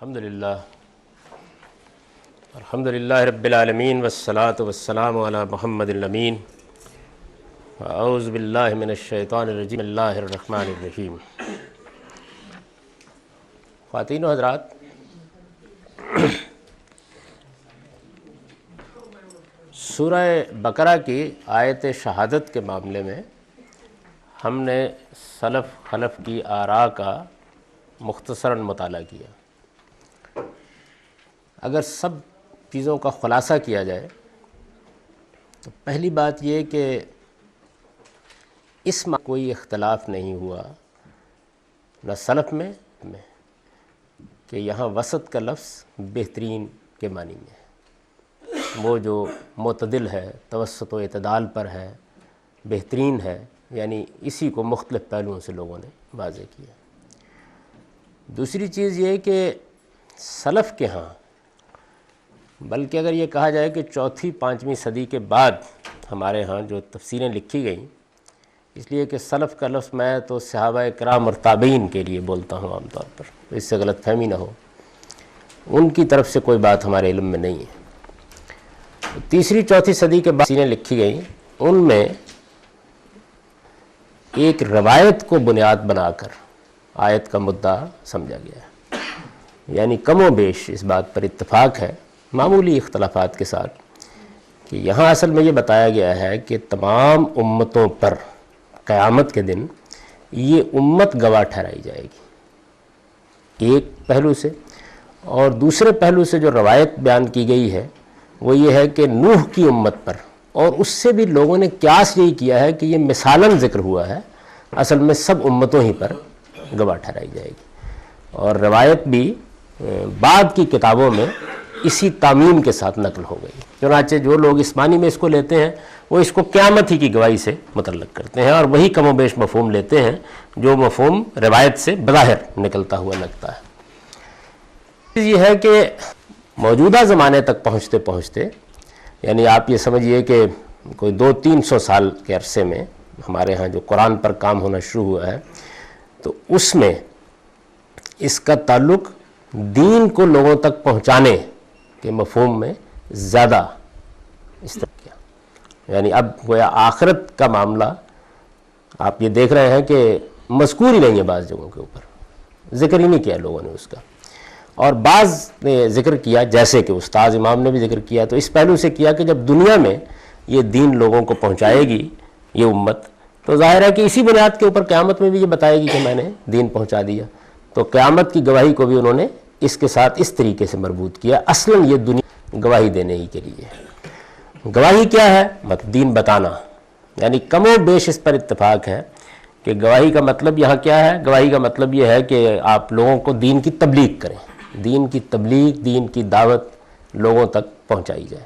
الحمدللہ رب العالمین والصلاة والسلام علی محمد الامین اعوذ باللہ من الشیطان الرجیم بسم اللہ الرحمن الرحیم۔ خواتین و حضرات، سورہ بقرہ کی آیت شہادت کے معاملے میں ہم نے سلف خلف کی آراء کا مختصراً مطالعہ کیا۔ اگر سب چیزوں کا خلاصہ کیا جائے تو پہلی بات یہ کہ اس میں کوئی اختلاف نہیں ہوا نہ سلف میں کہ یہاں وسط کا لفظ بہترین کے معنی میں ہے، وہ جو معتدل ہے، توسط و اعتدال پر ہے، بہترین ہے، یعنی اسی کو مختلف پہلوؤں سے لوگوں نے واضح کیا۔ دوسری چیز یہ کہ سلف کے ہاں، بلکہ اگر یہ کہا جائے کہ چوتھی پانچویں صدی کے بعد ہمارے ہاں جو تفسیریں لکھی گئیں، اس لیے کہ سلف کا لفظ میں تو صحابہ کرام اور تابعین کے لیے بولتا ہوں عام طور پر، تو اس سے غلط فہمی نہ ہو، ان کی طرف سے کوئی بات ہمارے علم میں نہیں ہے۔ تیسری چوتھی صدی کے بعد تفسیریں لکھی گئیں، ان میں ایک روایت کو بنیاد بنا کر آیت کا مدعا سمجھا گیا ہے، یعنی کم و بیش اس بات پر اتفاق ہے، معمولی اختلافات کے ساتھ، کہ یہاں اصل میں یہ بتایا گیا ہے کہ تمام امتوں پر قیامت کے دن یہ امت گواہ ٹھہرائی جائے گی، ایک پہلو سے۔ اور دوسرے پہلو سے جو روایت بیان کی گئی ہے وہ یہ ہے کہ نوح کی امت پر، اور اس سے بھی لوگوں نے قیاس یہی کیا ہے کہ یہ مثالاً ذکر ہوا ہے، اصل میں سب امتوں ہی پر گواہ ٹھہرائی جائے گی۔ اور روایت بھی بعد کی کتابوں میں اسی تعمیم کے ساتھ نقل ہو گئی، چنانچہ جو لوگ اس معنی میں اس کو لیتے ہیں وہ اس کو قیامت ہی کی گواہی سے متعلق کرتے ہیں، اور وہی کم و بیش مفہوم لیتے ہیں جو مفہوم روایت سے بظاہر نکلتا ہوا لگتا ہے۔ یہ ہے کہ موجودہ زمانے تک پہنچتے پہنچتے، یعنی آپ یہ سمجھیے کہ کوئی 200-300 سال کے عرصے میں ہمارے ہاں جو قرآن پر کام ہونا شروع ہوا ہے، تو اس میں اس کا تعلق دین کو لوگوں تک پہنچانے کے مفہوم میں زیادہ استعمال کیا، یعنی اب گویا آخرت کا معاملہ آپ یہ دیکھ رہے ہیں کہ مذکور ہی نہیں ہے، بعض جگہوں کے اوپر ذکر ہی نہیں کیا لوگوں نے اس کا، اور بعض نے ذکر کیا، جیسے کہ استاذ امام نے بھی ذکر کیا، تو اس پہلو سے کیا کہ جب دنیا میں یہ دین لوگوں کو پہنچائے گی یہ امت، تو ظاہر ہے کہ اسی بنیاد کے اوپر قیامت میں بھی یہ بتائے گی کہ میں نے دین پہنچا دیا، تو قیامت کی گواہی کو بھی انہوں نے اس کے ساتھ اس طریقے سے مربوط کیا۔ اصلاً یہ دنیا گواہی دینے ہی کے لیے ہے۔ گواہی کیا ہے؟ مطلب دین بتانا، یعنی کم و بیش اس پر اتفاق ہے کہ گواہی کا مطلب یہاں کیا ہے؟ گواہی کا مطلب یہ ہے کہ آپ لوگوں کو دین کی تبلیغ کریں، دین کی تبلیغ، دین کی دعوت لوگوں تک پہنچائی جائے،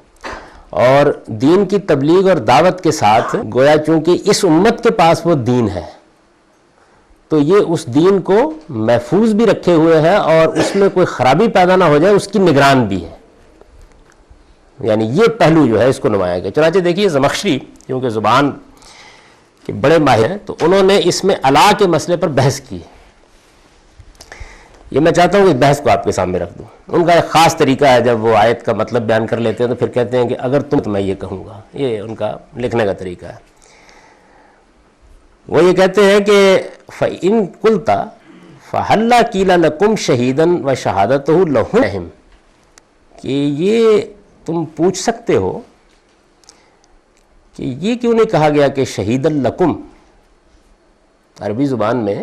اور دین کی تبلیغ اور دعوت کے ساتھ گویا چونکہ اس امت کے پاس وہ دین ہے تو یہ اس دین کو محفوظ بھی رکھے ہوئے ہے، اور اس میں کوئی خرابی پیدا نہ ہو جائے اس کی نگران بھی ہے، یعنی یہ پہلو جو ہے اس کو نمایا گیا۔ چنانچہ دیکھیے زمخشری کیونکہ زبان کے بڑے ماہر ہیں، تو انہوں نے اس میں الا کے مسئلے پر بحث کی ہے۔ یہ میں چاہتا ہوں کہ بحث کو آپ کے سامنے رکھ دوں۔ ان کا ایک خاص طریقہ ہے، جب وہ آیت کا مطلب بیان کر لیتے ہیں تو پھر کہتے ہیں کہ اگر تم تو میں یہ کہوں گا، یہ ان کا لکھنے کا طریقہ ہے۔ وہ یہ کہتے ہیں کہ فَإِن قُلْتَ فَهَلَّا قِيلَ لَكُمْ شَهِيدًا وَشَهَادَتُهُ لَهُمْ، کہ یہ تم پوچھ سکتے ہو کہ یہ کیوں نہیں کہا گیا کہ شہیدن لکم؟ عربی زبان میں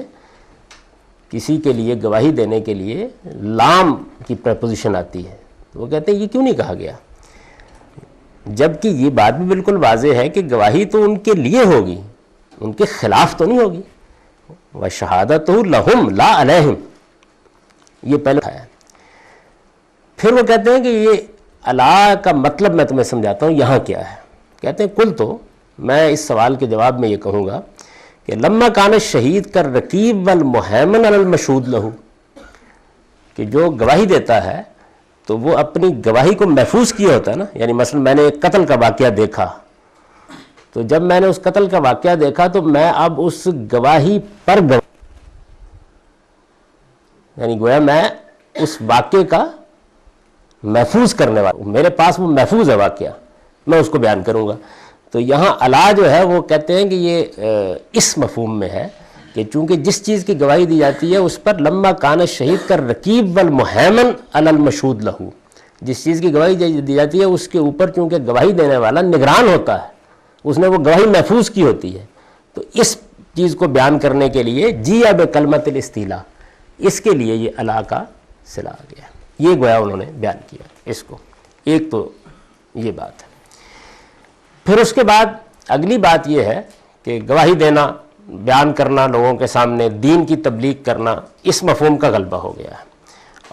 کسی کے لیے گواہی دینے کے لیے لام کی پریپوزیشن آتی ہے، تو وہ کہتے ہیں یہ کیوں نہیں کہا گیا، جبکہ یہ بات بھی بالکل واضح ہے کہ گواہی تو ان کے لیے ہوگی، ان کے خلاف تو نہیں ہوگی۔ وَشَهَادَتُهُ لَهُمْ لَا عَلَيْهِمْ، یہ پہلے ہے۔ پھر وہ کہتے ہیں کہ یہ اللہ کا مطلب میں تمہیں سمجھاتا ہوں یہاں کیا ہے۔ کہتے ہیں کل تو میں اس سوال کے جواب میں یہ کہوں گا کہ لما کان الشہید کر رقیب والمہیمن علی المشہود لہو، کہ جو گواہی دیتا ہے تو وہ اپنی گواہی کو محفوظ کیا ہوتا ہے نا، یعنی مثلا میں نے ایک قتل کا واقعہ دیکھا، تو جب میں نے اس قتل کا واقعہ دیکھا تو میں اب اس گواہی پر یعنی گویا میں اس واقعے کا محفوظ کرنے والا، میرے پاس وہ محفوظ ہے واقعہ، میں اس کو بیان کروں گا۔ تو یہاں الا جو ہے وہ کہتے ہیں کہ یہ اس مفہوم میں ہے کہ چونکہ جس چیز کی گواہی دی جاتی ہے اس پر لما کان شہید کر رقیب والمہیمن علی المشہود لہو، جس چیز کی گواہی دی جاتی ہے اس کے اوپر چونکہ گواہی دینے والا نگران ہوتا ہے، اس نے وہ گواہی محفوظ کی ہوتی ہے، تو اس چیز کو بیان کرنے کے لیے جی اب کلمت الاستیلاء، اس کے لیے یہ الا کا صلہ آ گیا، یہ گویا انہوں نے بیان کیا اس کو۔ ایک تو یہ بات ہے۔ پھر اس کے بعد اگلی بات یہ ہے کہ گواہی دینا، بیان کرنا لوگوں کے سامنے، دین کی تبلیغ کرنا، اس مفہوم کا غلبہ ہو گیا ہے،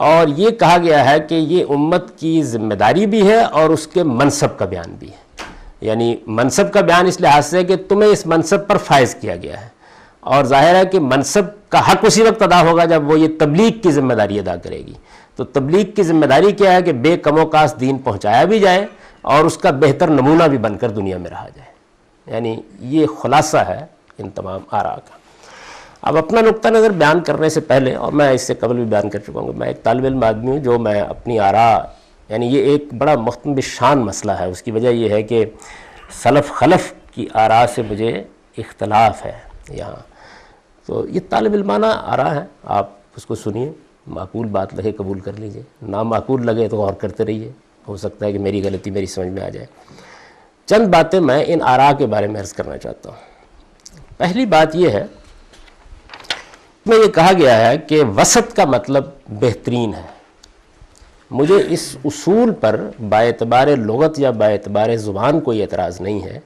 اور یہ کہا گیا ہے کہ یہ امت کی ذمہ داری بھی ہے اور اس کے منصب کا بیان بھی ہے۔ یعنی منصب کا بیان اس لحاظ سے کہ تمہیں اس منصب پر فائز کیا گیا ہے، اور ظاہر ہے کہ منصب کا حق اسی وقت ادا ہوگا جب وہ یہ تبلیغ کی ذمہ داری ادا کرے گی۔ تو تبلیغ کی ذمہ داری کیا ہے کہ بے کم و کاس دین پہنچایا بھی جائے اور اس کا بہتر نمونہ بھی بن کر دنیا میں رہا جائے۔ یعنی یہ خلاصہ ہے ان تمام آراء کا۔ اب اپنا نقطہ نظر بیان کرنے سے پہلے، اور میں اس سے قبل بھی بیان کر چکا ہوں کہ میں ایک طالب علم آدمی ہوں جو میں اپنی آراء، یعنی یہ ایک بڑا مختلف شان مسئلہ ہے، اس کی وجہ یہ ہے کہ سلف خلف کی آراء سے مجھے اختلاف ہے یہاں، تو یہ طالب علمانہ آراء ہے، آپ اس کو سنیے، معقول بات لگے قبول کر لیجئے، نامعقول لگے تو غور کرتے رہیے، ہو سکتا ہے کہ میری غلطی میری سمجھ میں آ جائے۔ چند باتیں میں ان آراء کے بارے میں عرض کرنا چاہتا ہوں۔ پہلی بات یہ ہے، میں یہ کہا گیا ہے کہ وسط کا مطلب بہترین ہے۔ مجھے اس اصول پر با اعتبار لغت یا با اعتبار زبان کوئی اعتراض نہیں ہے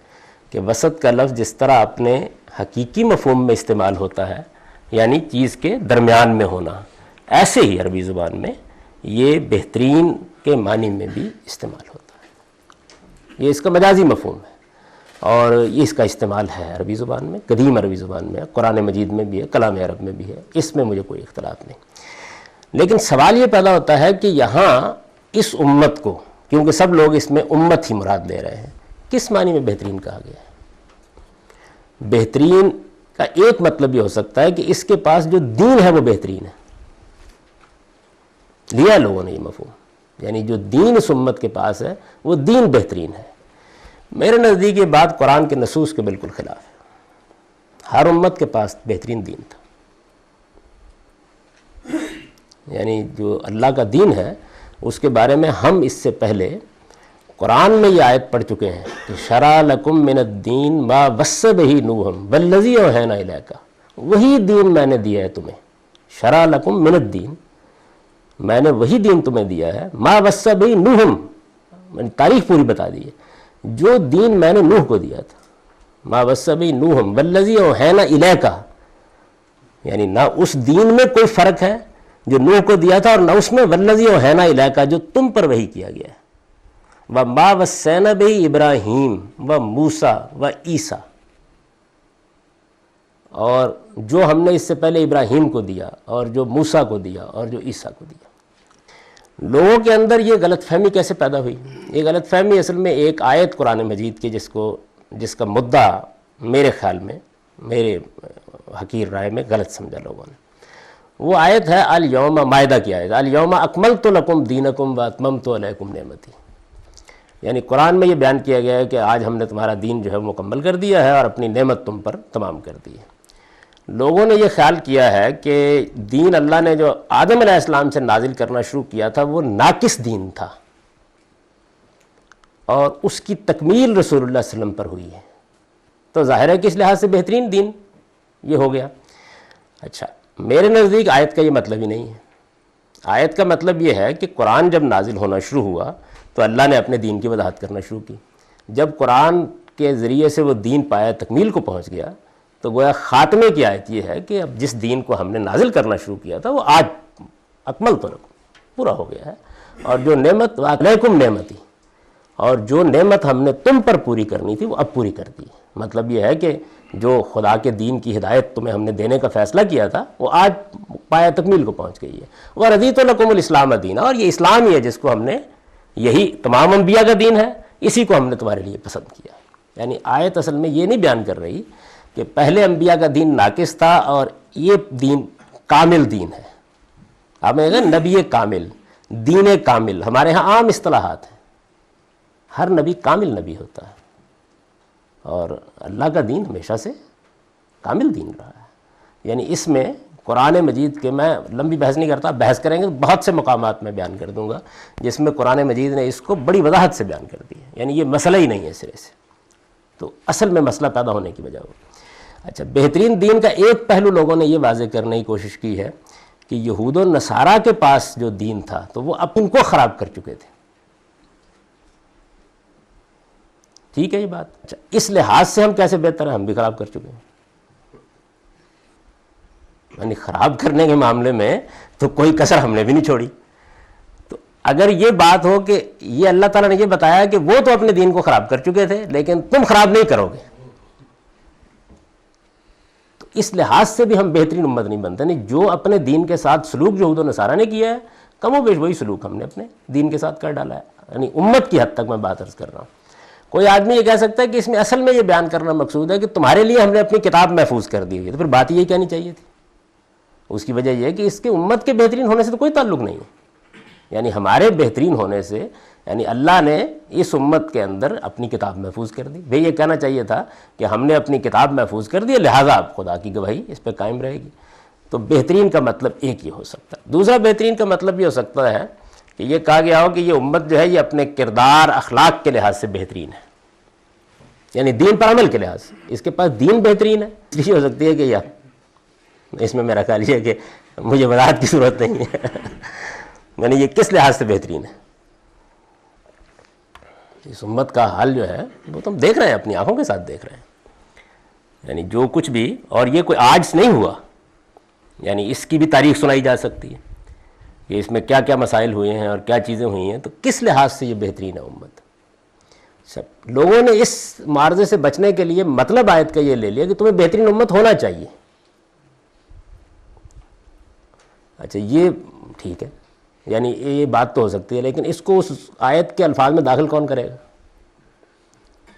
کہ وسط کا لفظ جس طرح اپنے حقیقی مفہوم میں استعمال ہوتا ہے، یعنی چیز کے درمیان میں ہونا، ایسے ہی عربی زبان میں یہ بہترین کے معنی میں بھی استعمال ہوتا ہے۔ یہ اس کا مجازی مفہوم ہے اور یہ اس کا استعمال ہے عربی زبان میں، قدیم عربی زبان میں، قرآن مجید میں بھی ہے، کلام عرب میں بھی ہے، اس میں مجھے کوئی اختلاف نہیں۔ لیکن سوال یہ پیدا ہوتا ہے کہ یہاں اس امت کو، کیونکہ سب لوگ اس میں امت ہی مراد لے رہے ہیں، کس معنی میں بہترین کہا گیا ہے؟ بہترین کا ایک مطلب یہ ہو سکتا ہے کہ اس کے پاس جو دین ہے وہ بہترین ہے، لیا لوگوں نے یہ مفہوم، یعنی جو دین اس امت کے پاس ہے وہ دین بہترین ہے۔ میرے نزدیک یہ بات قرآن کے نصوص کے بالکل خلاف ہے۔ ہر امت کے پاس بہترین دین تھا، یعنی جو اللہ کا دین ہے اس کے بارے میں ہم اس سے پہلے قرآن میں یہ آیت پڑھ چکے ہیں کہ شرع لکم من الدین ما وصى بہ نوح والذی اوحینا الیک، وہی دین میں نے دیا ہے تمہیں، شرع لکم من الدین، میں نے وہی دین تمہیں دیا ہے، ما وصى بہ نوح، میں نے تاریخ پوری بتا دی ہے، جو دین میں نے نوح کو دیا تھا، ما وصى بہ نوح والذی اوحینا الیک، یعنی نہ اس دین میں کوئی فرق ہے جو نوح کو دیا تھا اور نہ اس میں والذی اوحینا الیک جو تم پر وحی کیا گیا ہے، وما وصینا بہ ابراہیم و موسیٰ و عیسیٰ، اور جو ہم نے اس سے پہلے ابراہیم کو دیا اور جو موسیٰ کو دیا اور جو عیسیٰ کو دیا۔ لوگوں کے اندر یہ غلط فہمی کیسے پیدا ہوئی؟ یہ غلط فہمی اصل میں ایک آیت قرآن مجید کی جس کا مدعا میرے خیال میں، میرے حقیر رائے میں غلط سمجھا لوگوں نے۔ وہ آیت ہے الیوم، مائدہ کی آیت، الیوم اکملت لکم دینکم واتممت علیکم نعمتی، یعنی قرآن میں یہ بیان کیا گیا ہے کہ آج ہم نے تمہارا دین جو ہے مکمل کر دیا ہے اور اپنی نعمت تم پر تمام کر دی ہے۔ لوگوں نے یہ خیال کیا ہے کہ دین اللہ نے جو آدم علیہ السلام سے نازل کرنا شروع کیا تھا وہ ناقص دین تھا اور اس کی تکمیل رسول اللہ صلی اللہ علیہ وسلم پر ہوئی ہے، تو ظاہر ہے کہ اس لحاظ سے بہترین دین یہ ہو گیا۔ اچھا، میرے نزدیک آیت کا یہ مطلب ہی نہیں ہے۔ آیت کا مطلب یہ ہے کہ قرآن جب نازل ہونا شروع ہوا تو اللہ نے اپنے دین کی وضاحت کرنا شروع کی، جب قرآن کے ذریعے سے وہ دین پایا، تکمیل کو پہنچ گیا، تو گویا خاتمے کی آیت یہ ہے کہ اب جس دین کو ہم نے نازل کرنا شروع کیا تھا وہ آج اکملت لکم پورا ہو گیا ہے، اور جو نعمت علیکم نعمتی، اور جو نعمت ہم نے تم پر پوری کرنی تھی وہ اب پوری کر دی۔ مطلب یہ ہے کہ جو خدا کے دین کی ہدایت تمہیں ہم نے دینے کا فیصلہ کیا تھا وہ آج پایا تکمیل کو پہنچ گئی ہے۔ وَرَضِيتُ لَكُمُ الْإِسْلَامَ دِينًا، اور یہ اسلام ہی ہے جس کو ہم نے، یہی تمام انبیاء کا دین ہے، اسی کو ہم نے تمہارے لیے پسند کیا ہے۔ یعنی آیت اصل میں یہ نہیں بیان کر رہی کہ پہلے انبیاء کا دین ناقص تھا اور یہ دین کامل دین ہے، آپ نے کہا نبی کامل، دین کامل، ہمارے ہاں عام اصطلاحات ہیں. ہر نبی کامل نبی ہوتا ہے، اور اللہ کا دین ہمیشہ سے کامل دین رہا ہے. یعنی اس میں قرآن مجید کے، میں لمبی بحث نہیں کرتا، بحث کریں گے بہت سے مقامات میں بیان کر دوں گا جس میں قرآن مجید نے اس کو بڑی وضاحت سے بیان کر دیا. یعنی یہ مسئلہ ہی نہیں ہے سرے سے، تو اصل میں مسئلہ پیدا ہونے کی وجہ ہو. اچھا، بہترین دین کا ایک پہلو لوگوں نے یہ واضح کرنے کی کوشش کی ہے کہ یہود و نصارہ کے پاس جو دین تھا تو وہ اپن کو خراب کر چکے تھے. ٹھیک ہے یہ بات. اچھا، اس لحاظ سے ہم کیسے بہتر ہیں؟ ہم بھی خراب کر چکے ہیں. یعنی خراب کرنے کے معاملے میں تو کوئی کسر ہم نے بھی نہیں چھوڑی. تو اگر یہ بات ہو کہ یہ اللہ تعالیٰ نے یہ بتایا کہ وہ تو اپنے دین کو خراب کر چکے تھے لیکن تم خراب نہیں کرو گے، تو اس لحاظ سے بھی ہم بہترین امت نہیں بنتے. نہیں، جو اپنے دین کے ساتھ سلوک یہود و نصارہ نے کیا ہے، کم و بیش وہی سلوک ہم نے اپنے دین کے ساتھ کر ڈالا ہے. یعنی امت کی حد تک میں بات عرض کر رہا ہوں. کوئی آدمی یہ کہہ سکتا ہے کہ اس میں اصل میں یہ بیان کرنا مقصود ہے کہ تمہارے لیے ہم نے اپنی کتاب محفوظ کر دی ہوئی ہے، تو پھر بات یہ کہنی چاہیے تھی. اس کی وجہ یہ ہے کہ اس کے امت کے بہترین ہونے سے تو کوئی تعلق نہیں ہے. یعنی ہمارے بہترین ہونے سے، یعنی اللہ نے اس امت کے اندر اپنی کتاب محفوظ کر دی. بھئی یہ کہنا چاہیے تھا کہ ہم نے اپنی کتاب محفوظ کر دی، لہٰذا آپ خدا کی گواہی اس پہ قائم رہے گی. تو بہترین کا مطلب ایک ہی ہو سکتا ہے. دوسرا بہترین کا مطلب یہ ہو سکتا ہے کہ یہ کہا گیا ہو کہ یہ امت جو ہے یہ اپنے کردار اخلاق کے لحاظ سے بہترین ہے، یعنی دین پر عمل کے لحاظ سے اس کے پاس دین بہترین ہے. یہ ہو سکتی ہے کہ یار اس میں میرا خیال یہ ہے کہ مجھے وضاحت کی ضرورت نہیں ہے. یعنی یہ کس لحاظ سے بہترین ہے؟ اس امت کا حال جو ہے وہ تو ہم دیکھ رہے ہیں، اپنی آنکھوں کے ساتھ دیکھ رہے ہیں. یعنی جو کچھ بھی، اور یہ کوئی آج سے نہیں ہوا، یعنی اس کی بھی تاریخ سنائی جا سکتی ہے کہ اس میں کیا کیا مسائل ہوئے ہیں اور کیا چیزیں ہوئی ہیں. تو کس لحاظ سے یہ بہترین ہے امت؟ سب لوگوں نے اس معارضے سے بچنے کے لیے مطلب آیت کا یہ لے لیا کہ تمہیں بہترین امت ہونا چاہیے. اچھا یہ ٹھیک ہے، یعنی یہ بات تو ہو سکتی ہے، لیکن اس کو اس آیت کے الفاظ میں داخل کون کرے گا؟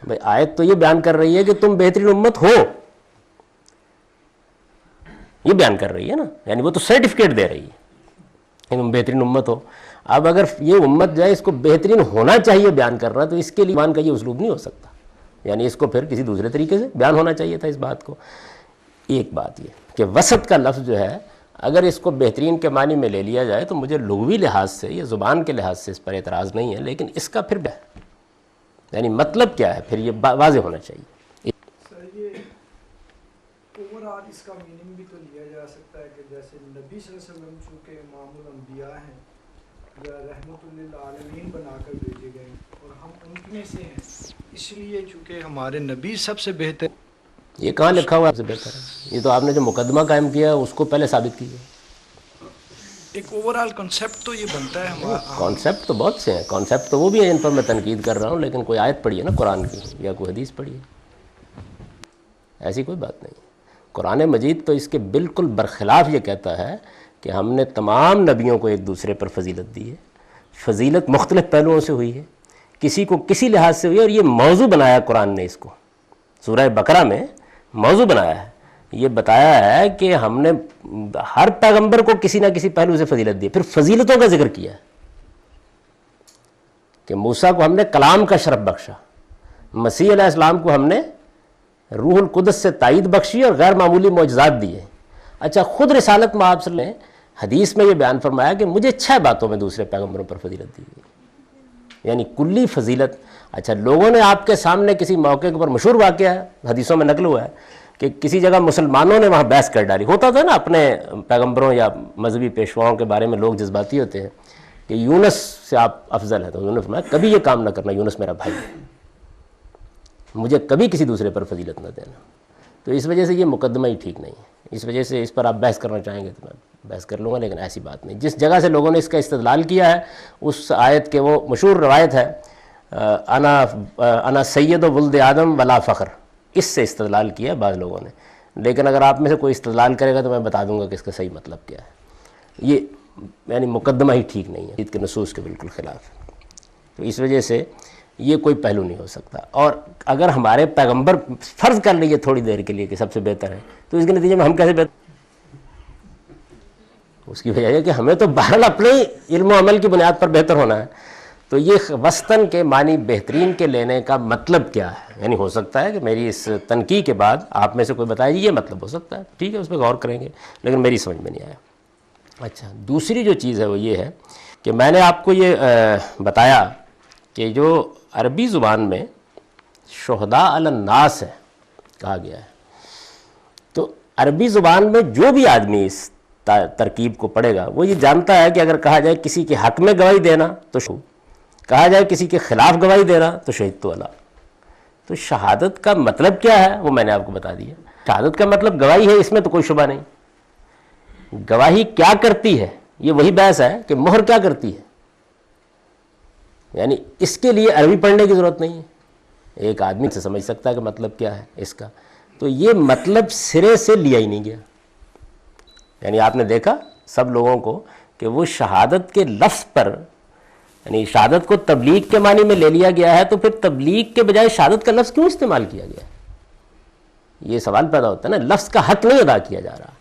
بھئی آیت تو یہ بیان کر رہی ہے کہ تم بہترین امت ہو، یہ بیان کر رہی ہے نا. یعنی وہ تو سرٹیفکیٹ دے رہی ہے کہ تم بہترین امت ہو. اب اگر یہ امت جو ہے اس کو بہترین ہونا چاہیے بیان کر رہا، تو اس کے لیے ایمان کا یہ اسلوب نہیں ہو سکتا. یعنی اس کو پھر کسی دوسرے طریقے سے بیان ہونا چاہیے تھا اس بات کو. ایک بات یہ کہ وسط کا لفظ جو ہے اگر اس کو بہترین کے معنی میں لے لیا جائے تو مجھے لغوی لحاظ سے یا زبان کے لحاظ سے اس پر اعتراض نہیں ہے، لیکن اس کا پھر یعنی مطلب کیا ہے پھر یہ واضح ہونا چاہیے. سر یہ اوورآل اس کا میننگ بھی تو لیا جا سکتا ہے کہ جیسے نبی صلی اللہ علیہ وسلم چونکہ امام الانبیاء ہیں یا رحمت للعالمین بنا کر بھیجے گئے اور ہم ان میں سے ہیں، اس لیے چونکہ ہمارے نبی سب سے بہتر. یہ کہاں لکھا ہوا ہے سب سے بہتر ہے؟ یہ تو آپ نے جو مقدمہ قائم کیا ہے اس کو پہلے ثابت کیجیے. ایک اوورآل کنسیپٹ تو یہ بنتا ہے ہمارا. کانسیپٹ تو بہت سے ہیں، کانسیپٹ تو وہ بھی ہیں جن پر میں تنقید کر رہا ہوں، لیکن کوئی آیت پڑھی ہے نا قرآن کی یا کوئی حدیث پڑھی ہے، ایسی کوئی بات نہیں. قرآن مجید تو اس کے بالکل برخلاف یہ کہتا ہے کہ ہم نے تمام نبیوں کو ایک دوسرے پر فضیلت دی ہے. فضیلت مختلف پہلوؤں سے ہوئی ہے، کسی کو کسی لحاظ سے ہوئی ہے، اور یہ موضوع بنایا قرآن نے. اس کو سورہ بقرہ میں موضوع بنایا ہے، یہ بتایا ہے کہ ہم نے ہر پیغمبر کو کسی نہ کسی پہلو سے فضیلت دی. پھر فضیلتوں کا ذکر کیا ہے کہ موسیٰ کو ہم نے کلام کا شرف بخشا، مسیح علیہ السلام کو ہم نے روح القدس سے تائید بخشی اور غیر معمولی معجزات دیے. اچھا، خود رسالت میں آپ نے حدیث میں یہ بیان فرمایا کہ مجھے 6 باتوں میں دوسرے پیغمبروں پر فضیلت دی گئی، یعنی کلی فضیلت. اچھا، لوگوں نے آپ کے سامنے کسی موقع پر مشہور واقعہ ہے، حدیثوں میں نقل ہوا ہے کہ کسی جگہ مسلمانوں نے وہاں بحث کر ڈالی. ہوتا تھا نا اپنے پیغمبروں یا مذہبی پیشواؤں کے بارے میں لوگ جذباتی ہوتے ہیں کہ یونس سے آپ افضل ہیں، تو انہوں نے فرمایا کبھی یہ کام نہ کرنا، یونس میرا بھائی ہے، مجھے کبھی کسی دوسرے پر فضیلت نہ دینا. تو اس وجہ سے یہ مقدمہ ہی ٹھیک نہیں ہے. اس وجہ سے اس پر آپ بحث کرنا چاہیں گے تو میں بحث کر لوں گا، لیکن ایسی بات نہیں. جس جگہ سے لوگوں نے اس کا استدلال کیا ہے اس آیت کے، وہ مشہور روایت ہے انا سید ولد آدم ولا فخر، اس سے استدلال کیا ہے بعض لوگوں نے. لیکن اگر آپ میں سے کوئی استدلال کرے گا تو میں بتا دوں گا کہ اس کا صحیح مطلب کیا ہے. یہ یعنی مقدمہ ہی ٹھیک نہیں ہے، عید کے نصوص کے بالکل خلاف ہے. تو اس وجہ سے یہ کوئی پہلو نہیں ہو سکتا. اور اگر ہمارے پیغمبر فرض کر لیجیے تھوڑی دیر کے لیے کہ سب سے بہتر ہے، تو اس کے نتیجے میں ہم کیسے بہتر؟ اس کی وجہ ہے کہ ہمیں تو بہرحال اپنے علم و عمل کی بنیاد پر بہتر ہونا ہے. تو یہ وسطاً کے معنی بہترین کے لینے کا مطلب کیا ہے؟ یعنی ہو سکتا ہے کہ میری اس تنقید کے بعد آپ میں سے کوئی بتائے یہ مطلب ہو سکتا ہے، ٹھیک ہے، اس پہ غور کریں گے، لیکن میری سمجھ میں نہیں آیا. اچھا، دوسری جو چیز ہے وہ یہ ہے کہ میں نے آپ کو یہ بتایا کہ جو عربی زبان میں شہداء علی الناس ہے کہا گیا ہے، تو عربی زبان میں جو بھی آدمی اس ترکیب کو پڑھے گا وہ یہ جانتا ہے کہ اگر کہا جائے کسی کے حق میں گواہی دینا تو کہا جائے کسی کے خلاف گواہی دینا تو شہید تو اللہ. تو شہادت کا مطلب کیا ہے وہ میں نے آپ کو بتا دیا. شہادت کا مطلب گواہی ہے، اس میں تو کوئی شبہ نہیں. گواہی کیا کرتی ہے یہ وہی بحث ہے کہ مہر کیا کرتی ہے، یعنی اس کے لیے عربی پڑھنے کی ضرورت نہیں ہے، ایک آدمی سے سمجھ سکتا ہے کہ مطلب کیا ہے اس کا. تو یہ مطلب سرے سے لیا ہی نہیں گیا. یعنی آپ نے دیکھا سب لوگوں کو کہ وہ شہادت کے لفظ پر، یعنی شہادت کو تبلیغ کے معنی میں لے لیا گیا ہے، تو پھر تبلیغ کے بجائے شہادت کا لفظ کیوں استعمال کیا گیا؟ یہ سوال پیدا ہوتا ہے نا. لفظ کا حق نہیں ادا کیا جا رہا،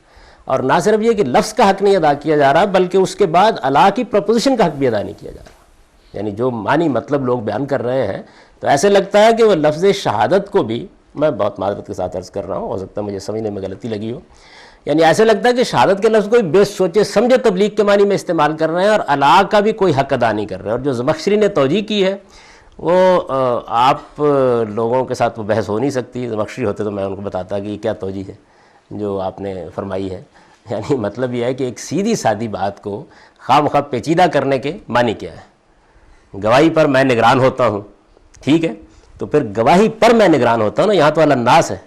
اور نہ صرف یہ کہ لفظ کا حق نہیں ادا کیا جا رہا بلکہ اس کے بعد اللہ کی پروپوزیشن کا حق بھی ادا نہیں کیا جا رہا. یعنی جو معنی مطلب لوگ بیان کر رہے ہیں تو ایسے لگتا ہے کہ وہ لفظ شہادت کو بھی، میں بہت معذرت کے ساتھ عرض کر رہا ہوں، ہو سکتا ہے مجھے سمجھنے میں غلطی لگی ہو، یعنی ایسے لگتا ہے کہ شہادت کے لفظ کو بے سوچے سمجھے تبلیغ کے معنی میں استعمال کر رہے ہیں اور اللہ کا بھی کوئی حق ادا نہیں کر رہے. اور جو زمخشری نے توجیہ کی ہے وہ آپ لوگوں کے ساتھ وہ بحث ہو نہیں سکتی. زمخشری ہوتے تو میں ان کو بتاتا کہ یہ کیا توجیہ ہے جو آپ نے فرمائی ہے. یعنی مطلب یہ ہے کہ ایک سیدھی سادی بات کو خواہ مخواہ پیچیدہ کرنے کے معنی کیا ہے. گواہی پر میں نگران ہوتا ہوں، ٹھیک ہے، تو پھر گواہی پر میں نگران ہوتا ہوں نا، یہاں تو علی الناس ہے.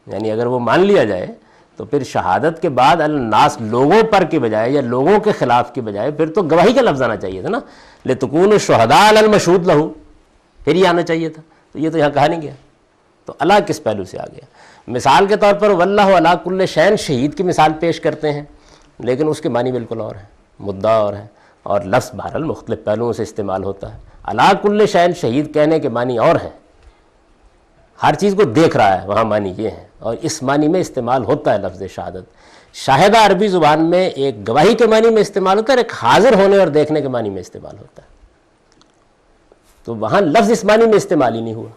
یعنی اگر وہ مان لیا جائے تو پھر شہادت کے بعد علی الناس لوگوں پر کے بجائے یا لوگوں کے خلاف کے بجائے پھر تو گواہی کا لفظ آنا چاہیے تھا نا. لتکونوا شہداء علی المشہود لہ، پھر یہ آنا چاہیے تھا. تو یہ تو یہاں کہا نہیں گیا. تو اللہ کس پہلو سے آ گیا؟ مثال کے طور پر واللہ علی کل شیء شہید کی مثال پیش کرتے ہیں، لیکن اس کے معنی بالکل اور ہے، مدعا اور ہے، اور لفظ بہرحال مختلف پہلوؤں سے استعمال ہوتا ہے. علی کل شیء شہید کہنے کے معنی اور ہیں، ہر چیز کو دیکھ رہا ہے، وہاں معنی یہ ہے، اور اس معنی میں استعمال ہوتا ہے لفظ شہادت. شاہدہ عربی زبان میں ایک گواہی کے معنی میں استعمال ہوتا ہے اور ایک حاضر ہونے اور دیکھنے کے معنی میں استعمال ہوتا ہے. تو وہاں لفظ اس معنی میں استعمال ہی نہیں ہوا.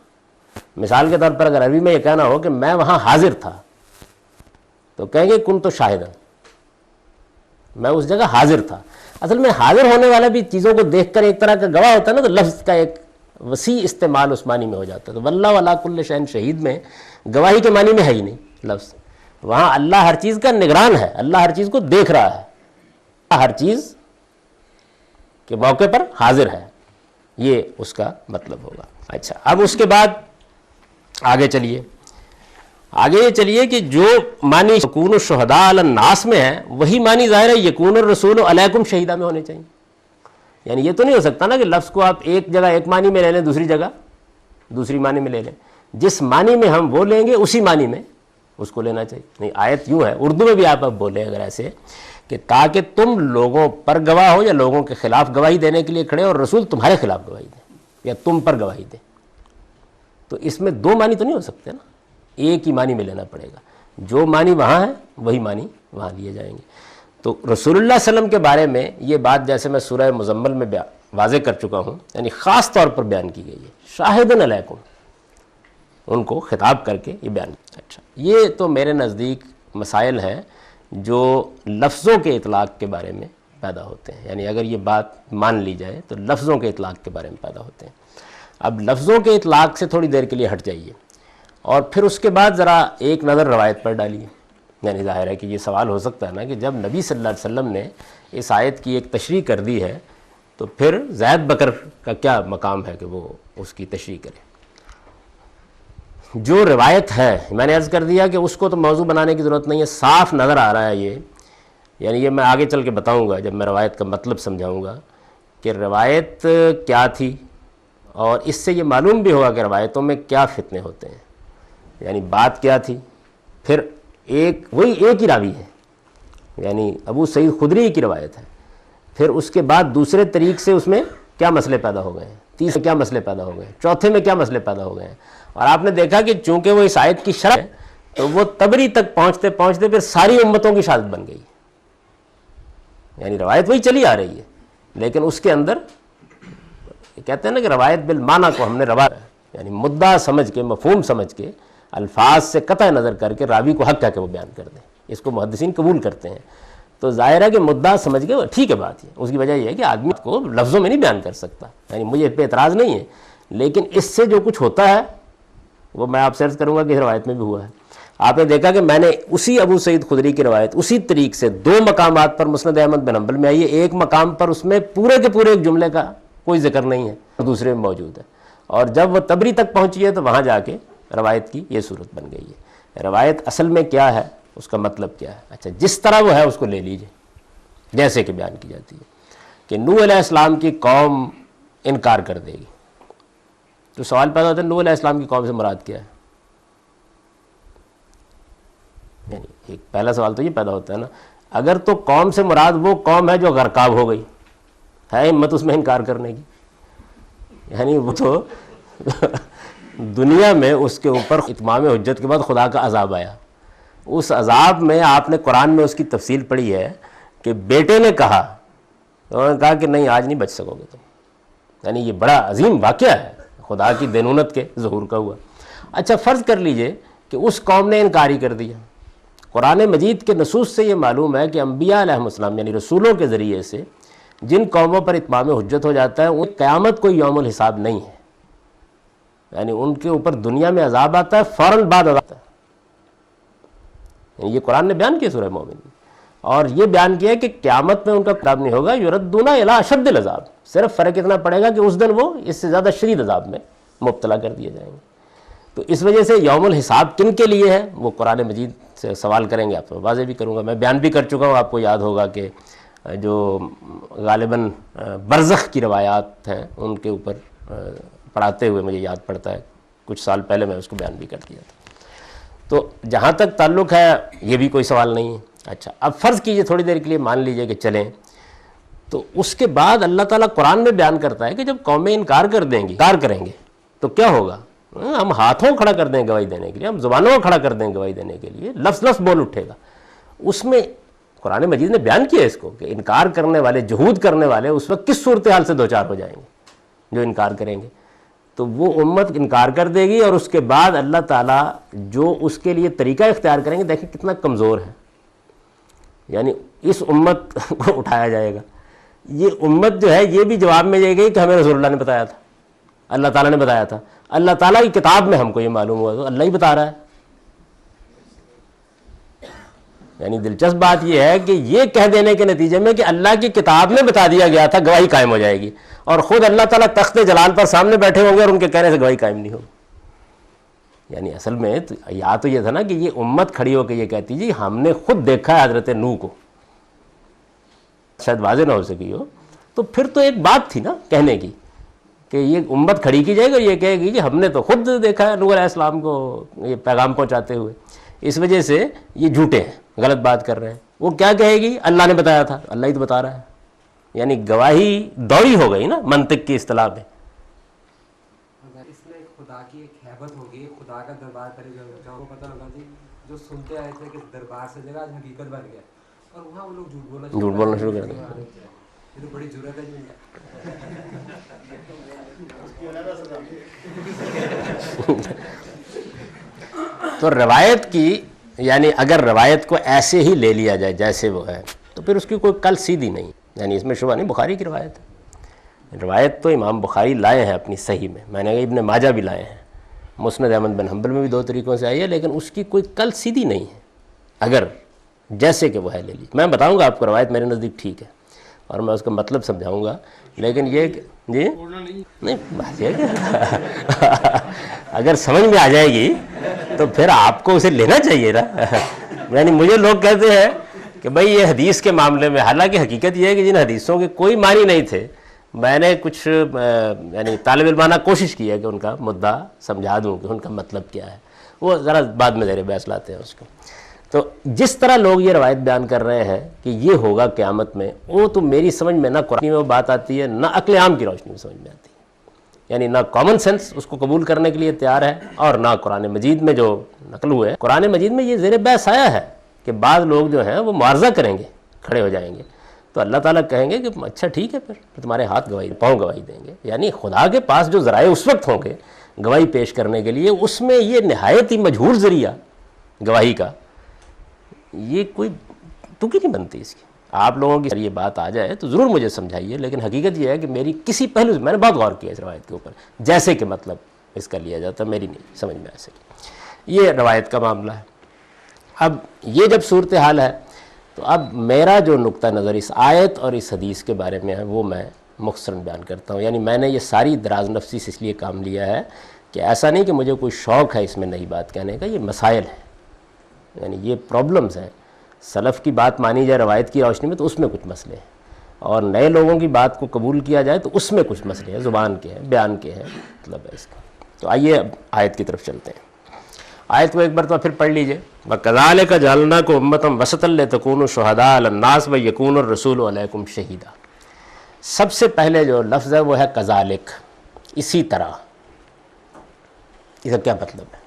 مثال کے طور پر اگر عربی میں یہ کہنا ہو کہ میں وہاں حاضر تھا تو کہیں گے کن تو شاہدہ، میں اس جگہ حاضر تھا. اصل میں حاضر ہونے والا بھی چیزوں کو دیکھ کر ایک طرح کا گواہ ہوتا ہے نا، تو لفظ کا ایک وسیع استعمال اس معنی میں ہو جاتا ہے. تو واللہ علی کل شیء شہید میں گواہی کے معنی میں ہے ہی نہیں لفظ. وہاں اللہ ہر چیز کا نگران ہے، اللہ ہر چیز کو دیکھ رہا ہے، ہر چیز کے موقع پر حاضر ہے، یہ اس کا مطلب ہوگا. اچھا، اب اس کے بعد آگے یہ چلیے کہ جو معنی یکون الشہداء علی الناس میں ہے وہی معنی ظاہر ہے یکون الرسول علیکم شہیدہ میں ہونے چاہیے. یعنی یہ تو نہیں ہو سکتا نا کہ لفظ کو آپ ایک جگہ ایک معنی میں لے لیں، دوسری جگہ دوسری معنی میں لے لیں. جس معنی میں ہم وہ لیں گے اسی معنی میں اس کو لینا چاہیے. نہیں، آیت یوں ہے، اردو میں بھی آپ اب بولیں اگر ایسے کہ تاکہ تم لوگوں پر گواہ ہو یا لوگوں کے خلاف گواہی دینے کے لیے کھڑے اور رسول تمہارے خلاف گواہی دے یا تم پر گواہی دے. تو اس میں دو معنی تو نہیں ہو سکتے نا، ایک ہی معنی میں لینا پڑے گا. جو معنی وہاں ہے وہی معنی وہاں لیے جائیں گے. تو رسول اللہ صلی اللہ علیہ وسلم کے بارے میں یہ بات جیسے میں سورہ مزمل میں واضح کر چکا ہوں، یعنی خاص طور پر بیان کی گئی ہے، شاہدن علیکم، ان کو خطاب کر کے یہ بیان. اچھا، یہ تو میرے نزدیک مسائل ہیں جو لفظوں کے اطلاق کے بارے میں پیدا ہوتے ہیں. یعنی اگر یہ بات مان لی جائے تو لفظوں کے اطلاق کے بارے میں پیدا ہوتے ہیں. اب لفظوں کے اطلاق سے تھوڑی دیر کے لیے ہٹ جائیے اور پھر اس کے بعد ذرا ایک نظر روایت پر ڈالیے. یعنی ظاہر ہے کہ یہ سوال ہو سکتا ہے نا کہ جب نبی صلی اللہ علیہ وسلم نے اس آیت کی ایک تشریح کر دی ہے تو پھر زید بکر کا کیا مقام ہے کہ وہ اس کی تشریح کرے. جو روایت ہے میں نے عرض کر دیا کہ اس کو تو موضوع بنانے کی ضرورت نہیں ہے، صاف نظر آ رہا ہے یہ. یعنی یہ میں آگے چل کے بتاؤں گا جب میں روایت کا مطلب سمجھاؤں گا کہ روایت کیا تھی، اور اس سے یہ معلوم بھی ہوگا کہ روایتوں میں کیا فتنے ہوتے ہیں. یعنی بات کیا تھی، پھر وہی ایک ہی راوی ہے، یعنی ابو سعید خدری کی روایت ہے، پھر اس کے بعد دوسرے طریق سے اس میں کیا مسئلے پیدا ہو گئے ہیں، تیسرے کیا مسئلے پیدا ہو گئے ہیں، چوتھے میں کیا مسئلے پیدا ہو گئے ہیں. اور آپ نے دیکھا کہ چونکہ وہ اس آیت کی شرح ہے تو وہ تبری تک پہنچتے پہنچتے پھر ساری امتوں کی شہادت بن گئی. یعنی روایت وہی چلی آ رہی ہے لیکن اس کے اندر کہتے ہیں نا کہ روایت بالمعنی کو ہم نے یعنی مدعا سمجھ کے, مفہوم سمجھ کے, الفاظ سے قطع نظر کر کے راوی کو حق کہہ کے وہ بیان کر دیں. اس کو محدثین قبول کرتے ہیں. تو ظاہر ہے کہ مدعا سمجھ کے ٹھیک ہے بات. اس کی وجہ یہ ہے کہ آدمی کو لفظوں میں نہیں بیان کر سکتا, یعنی مجھے اس پہ اعتراض نہیں ہے, لیکن اس سے جو کچھ ہوتا ہے وہ میں آپ سے عرض کروں گا کہ روایت میں بھی ہوا ہے. آپ نے دیکھا کہ میں نے اسی ابو سعید خدری کی روایت اسی طریق سے 2 مقامات پر مسند احمد بن حنبل میں آئی ہے. ایک مقام پر اس میں پورے کے پورے ایک جملے کا کوئی ذکر نہیں ہے اور دوسرے میں موجود ہے, اور جب وہ تبری تک پہنچی ہے تو وہاں جا کے روایت کی یہ صورت بن گئی ہے. روایت اصل میں کیا ہے, اس کا مطلب کیا ہے؟ اچھا, جس طرح وہ ہے اس کو لے لیجئے, جیسے کہ بیان کی جاتی ہے کہ نوح علیہ السلام کی قوم انکار کر دے گی. تو سوال پیدا ہوتا ہے نوح علیہ السلام کی قوم سے مراد کیا ہے؟ یعنی ایک پہلا سوال تو یہ پیدا ہوتا ہے نا, اگر تو قوم سے مراد وہ قوم ہے جو غرقاب ہو گئی, ہے ہمت اس میں انکار کرنے کی؟ یعنی وہ تو دنیا میں اس کے اوپر اتمام حجت کے بعد خدا کا عذاب آیا. اس عذاب میں آپ نے قرآن میں اس کی تفصیل پڑھی ہے کہ بیٹے نے کہا, انہوں نے کہا کہ نہیں آج نہیں بچ سکو گے تم. یعنی یہ بڑا عظیم واقعہ ہے, خدا کی دینونت کے ظہور کا ہوا. اچھا فرض کر لیجئے کہ اس قوم نے انکار ہی کر دیا. قرآن مجید کے نصوص سے یہ معلوم ہے کہ انبیاء علیہ السلام یعنی رسولوں کے ذریعے سے جن قوموں پر اتمام حجت ہو جاتا ہے وہ قیامت کوئی یوم الحساب نہیں ہے. یعنی ان کے اوپر دنیا میں عذاب آتا ہے, فوراً بعد عذاب آتا ہے. یعنی یہ قرآن نے بیان کیا سورہ مومن میں, اور یہ بیان کیا ہے کہ قیامت میں ان کا عذاب نہیں ہوگا. یردون الی اشد العذاب, صرف فرق اتنا پڑے گا کہ اس دن وہ اس سے زیادہ شدید عذاب میں مبتلا کر دیے جائیں گے. تو اس وجہ سے یوم الحساب کن کے لیے ہے وہ قرآن مجید سے سوال کریں گے, آپ کو واضح بھی کروں گا. میں بیان بھی کر چکا ہوں, آپ کو یاد ہوگا کہ جو غالباً برزخ کی روایات ہیں ان کے اوپر پڑھاتے ہوئے مجھے یاد پڑتا ہے کچھ سال پہلے میں اس کو بیان بھی کر دیا تھا. تو جہاں تک تعلق ہے یہ بھی کوئی سوال نہیں ہے. اچھا اب فرض کیجئے تھوڑی دیر کے لیے مان لیجئے کہ چلیں, تو اس کے بعد اللہ تعالیٰ قرآن میں بیان کرتا ہے کہ جب قومیں انکار کر دیں گی, انکار کریں گے تو کیا ہوگا. ہم ہاتھوں کھڑا کر دیں گواہی دینے کے لیے, ہم زبانوں کو کھڑا کر دیں گواہی دینے کے لیے, لفظ لفظ بول اٹھے گا. اس میں قرآن مجید نے بیان کیا اس کو کہ انکار کرنے والے, جہود کرنے والے اس وقت کس صورتحال سے دوچار ہو جائیں گے جو انکار کریں گے. تو وہ امت انکار کر دے گی اور اس کے بعد اللہ تعالیٰ جو اس کے لیے طریقہ اختیار کریں گے, دیکھیں کتنا کمزور ہے. یعنی اس امت کو اٹھایا جائے گا. یہ امت جو ہے یہ بھی جواب میں جائے گی کہ ہمیں رسول اللہ نے بتایا تھا, اللہ تعالیٰ نے بتایا تھا. اللہ تعالیٰ کی کتاب میں ہم کو یہ معلوم ہوا تو اللہ ہی بتا رہا ہے. یعنی دلچسپ بات یہ ہے کہ یہ کہہ دینے کے نتیجے میں کہ اللہ کی کتاب میں بتا دیا گیا تھا گواہی قائم ہو جائے گی, اور خود اللہ تعالیٰ تخت جلال پر سامنے بیٹھے ہوں گے اور ان کے کہنے سے گواہی قائم نہیں ہوگی. یعنی اصل میں یا تو یہ تھا نا کہ یہ امت کھڑی ہو کے یہ کہتی جی ہم نے خود دیکھا ہے حضرت نوح کو, شاید واضح نہ ہو سکی ہو, تو پھر تو ایک بات تھی نا کہنے کی کہ یہ امت کھڑی کی جائے گی اور یہ کہے گی جی ہم نے تو خود دیکھا ہے نوح علیہ السلام کو یہ پیغام پہنچاتے ہوئے. اس وجہ سے یہ جھوٹے ہیں, غلط بات کر رہے ہیں. وہ کیا کہے گی, اللہ نے بتایا تھا, اللہ ہی تو بتا رہا ہے. یعنی گواہی دوئی ہو گئی نا منطق کی اصطلاح میں. اس میں خدا کی ایک ہیبت ہوگی, خدا کا دربار کرے گا, کو پتہ ہوگا جی جو سنتے آئے تھے کہ دربار سے جگہ آج حقیقت بن گیا, اور وہاں وہ لوگ جھوٹ بولنا شروع کر دیں. یہ تو بڑی ضرورت ہے جی. تو روایت کی یعنی اگر روایت کو ایسے ہی لے لیا جائے جیسے وہ ہے تو پھر اس کی کوئی کل سیدھی نہیں. یعنی اس میں شبہ نہیں, بخاری کی روایت ہے. روایت تو امام بخاری لائے ہیں اپنی صحیح میں نے کہا ابن ماجہ بھی لائے ہیں, مسند احمد بن حنبل میں بھی 2 طریقوں سے آئی ہے, لیکن اس کی کوئی کل سیدھی نہیں ہے. اگر جیسے کہ وہ ہے لے لی, میں بتاؤں گا آپ کو روایت میرے نزدیک ٹھیک ہے اور میں اس کا مطلب سمجھاؤں گا, لیکن یہ جی نہیں بات یہ کہ اگر سمجھ میں آ جائے گی تو پھر آپ کو اسے لینا چاہیے نا. یعنی مجھے لوگ کہتے ہیں کہ بھئی یہ حدیث کے معاملے میں, حالانکہ حقیقت یہ ہے کہ جن حدیثوں کے کوئی معنی نہیں تھے میں نے کچھ یعنی طالب علمانہ کوشش کی ہے کہ ان کا مدعا سمجھا دوں کہ ان کا مطلب کیا ہے. وہ ذرا بعد میں زیر بحث لاتے ہیں اس کو. تو جس طرح لوگ یہ روایت بیان کر رہے ہیں کہ یہ ہوگا قیامت میں, وہ تو میری سمجھ میں نہ قرآن میں وہ بات آتی ہے نہ عقل عام کی روشنی میں سمجھ میں آتی ہے. یعنی نہ کامن سینس اس کو قبول کرنے کے لیے تیار ہے اور نہ قرآن مجید میں جو نقل ہوئے ہیں. قرآن مجید میں یہ زیر بحث آیا ہے کہ بعض لوگ جو ہیں وہ معارضہ کریں گے, کھڑے ہو جائیں گے, تو اللہ تعالیٰ کہیں گے کہ اچھا ٹھیک ہے پھر تمہارے ہاتھ گواہی, پاؤں گواہی دیں گے. یعنی خدا کے پاس جو ذرائع اس وقت ہوں گے گواہی پیش کرنے کے لیے, اس میں یہ نہایت ہی مجہول ذریعہ گواہی کا, یہ کوئی تکی نہیں بنتی اس کی. آپ لوگوں کی یہ بات آ جائے تو ضرور مجھے سمجھائیے, لیکن حقیقت یہ ہے کہ میری کسی پہلو سے میں نے بہت غور کیا اس روایت کے اوپر, جیسے کہ مطلب اس کا لیا جاتا, میری نہیں سمجھ میں ایسے. یہ روایت کا معاملہ ہے. اب یہ جب صورتحال ہے تو اب میرا جو نقطہ نظر اس آیت اور اس حدیث کے بارے میں ہے وہ میں مختصراً بیان کرتا ہوں. یعنی میں نے یہ ساری دراز نفسی سے اس لیے کام لیا ہے کہ ایسا نہیں کہ مجھے کوئی شوق ہے اس میں نئی بات کہنے کا, یہ مسائل ہیں, یعنی یہ پرابلمز ہیں. سلف کی بات مانی جائے روایت کی روشنی میں تو اس میں کچھ مسئلے ہیں, اور نئے لوگوں کی بات کو قبول کیا جائے تو اس میں کچھ مسئلے ہیں, زبان کے ہیں, بیان کے ہیں, مطلب ہے اس کا. تو آئیے اب آیت کی طرف چلتے ہیں. آیت کو ایک بار تو پھر پڑھ لیجئے. وَكَذَلِكَ جَعَلْنَاكُمْ أُمَّةً وَسَطًا لِتَكُونُوا شُهَدَاءَ عَلَى النَّاسِ وَيَكُونَ الرَّسُولُ عَلَيْكُمْ شَهِيدًا. سب سے پہلے جو لفظ ہے وہ ہے کذالک, اسی طرح. اس کا کیا مطلب ہے؟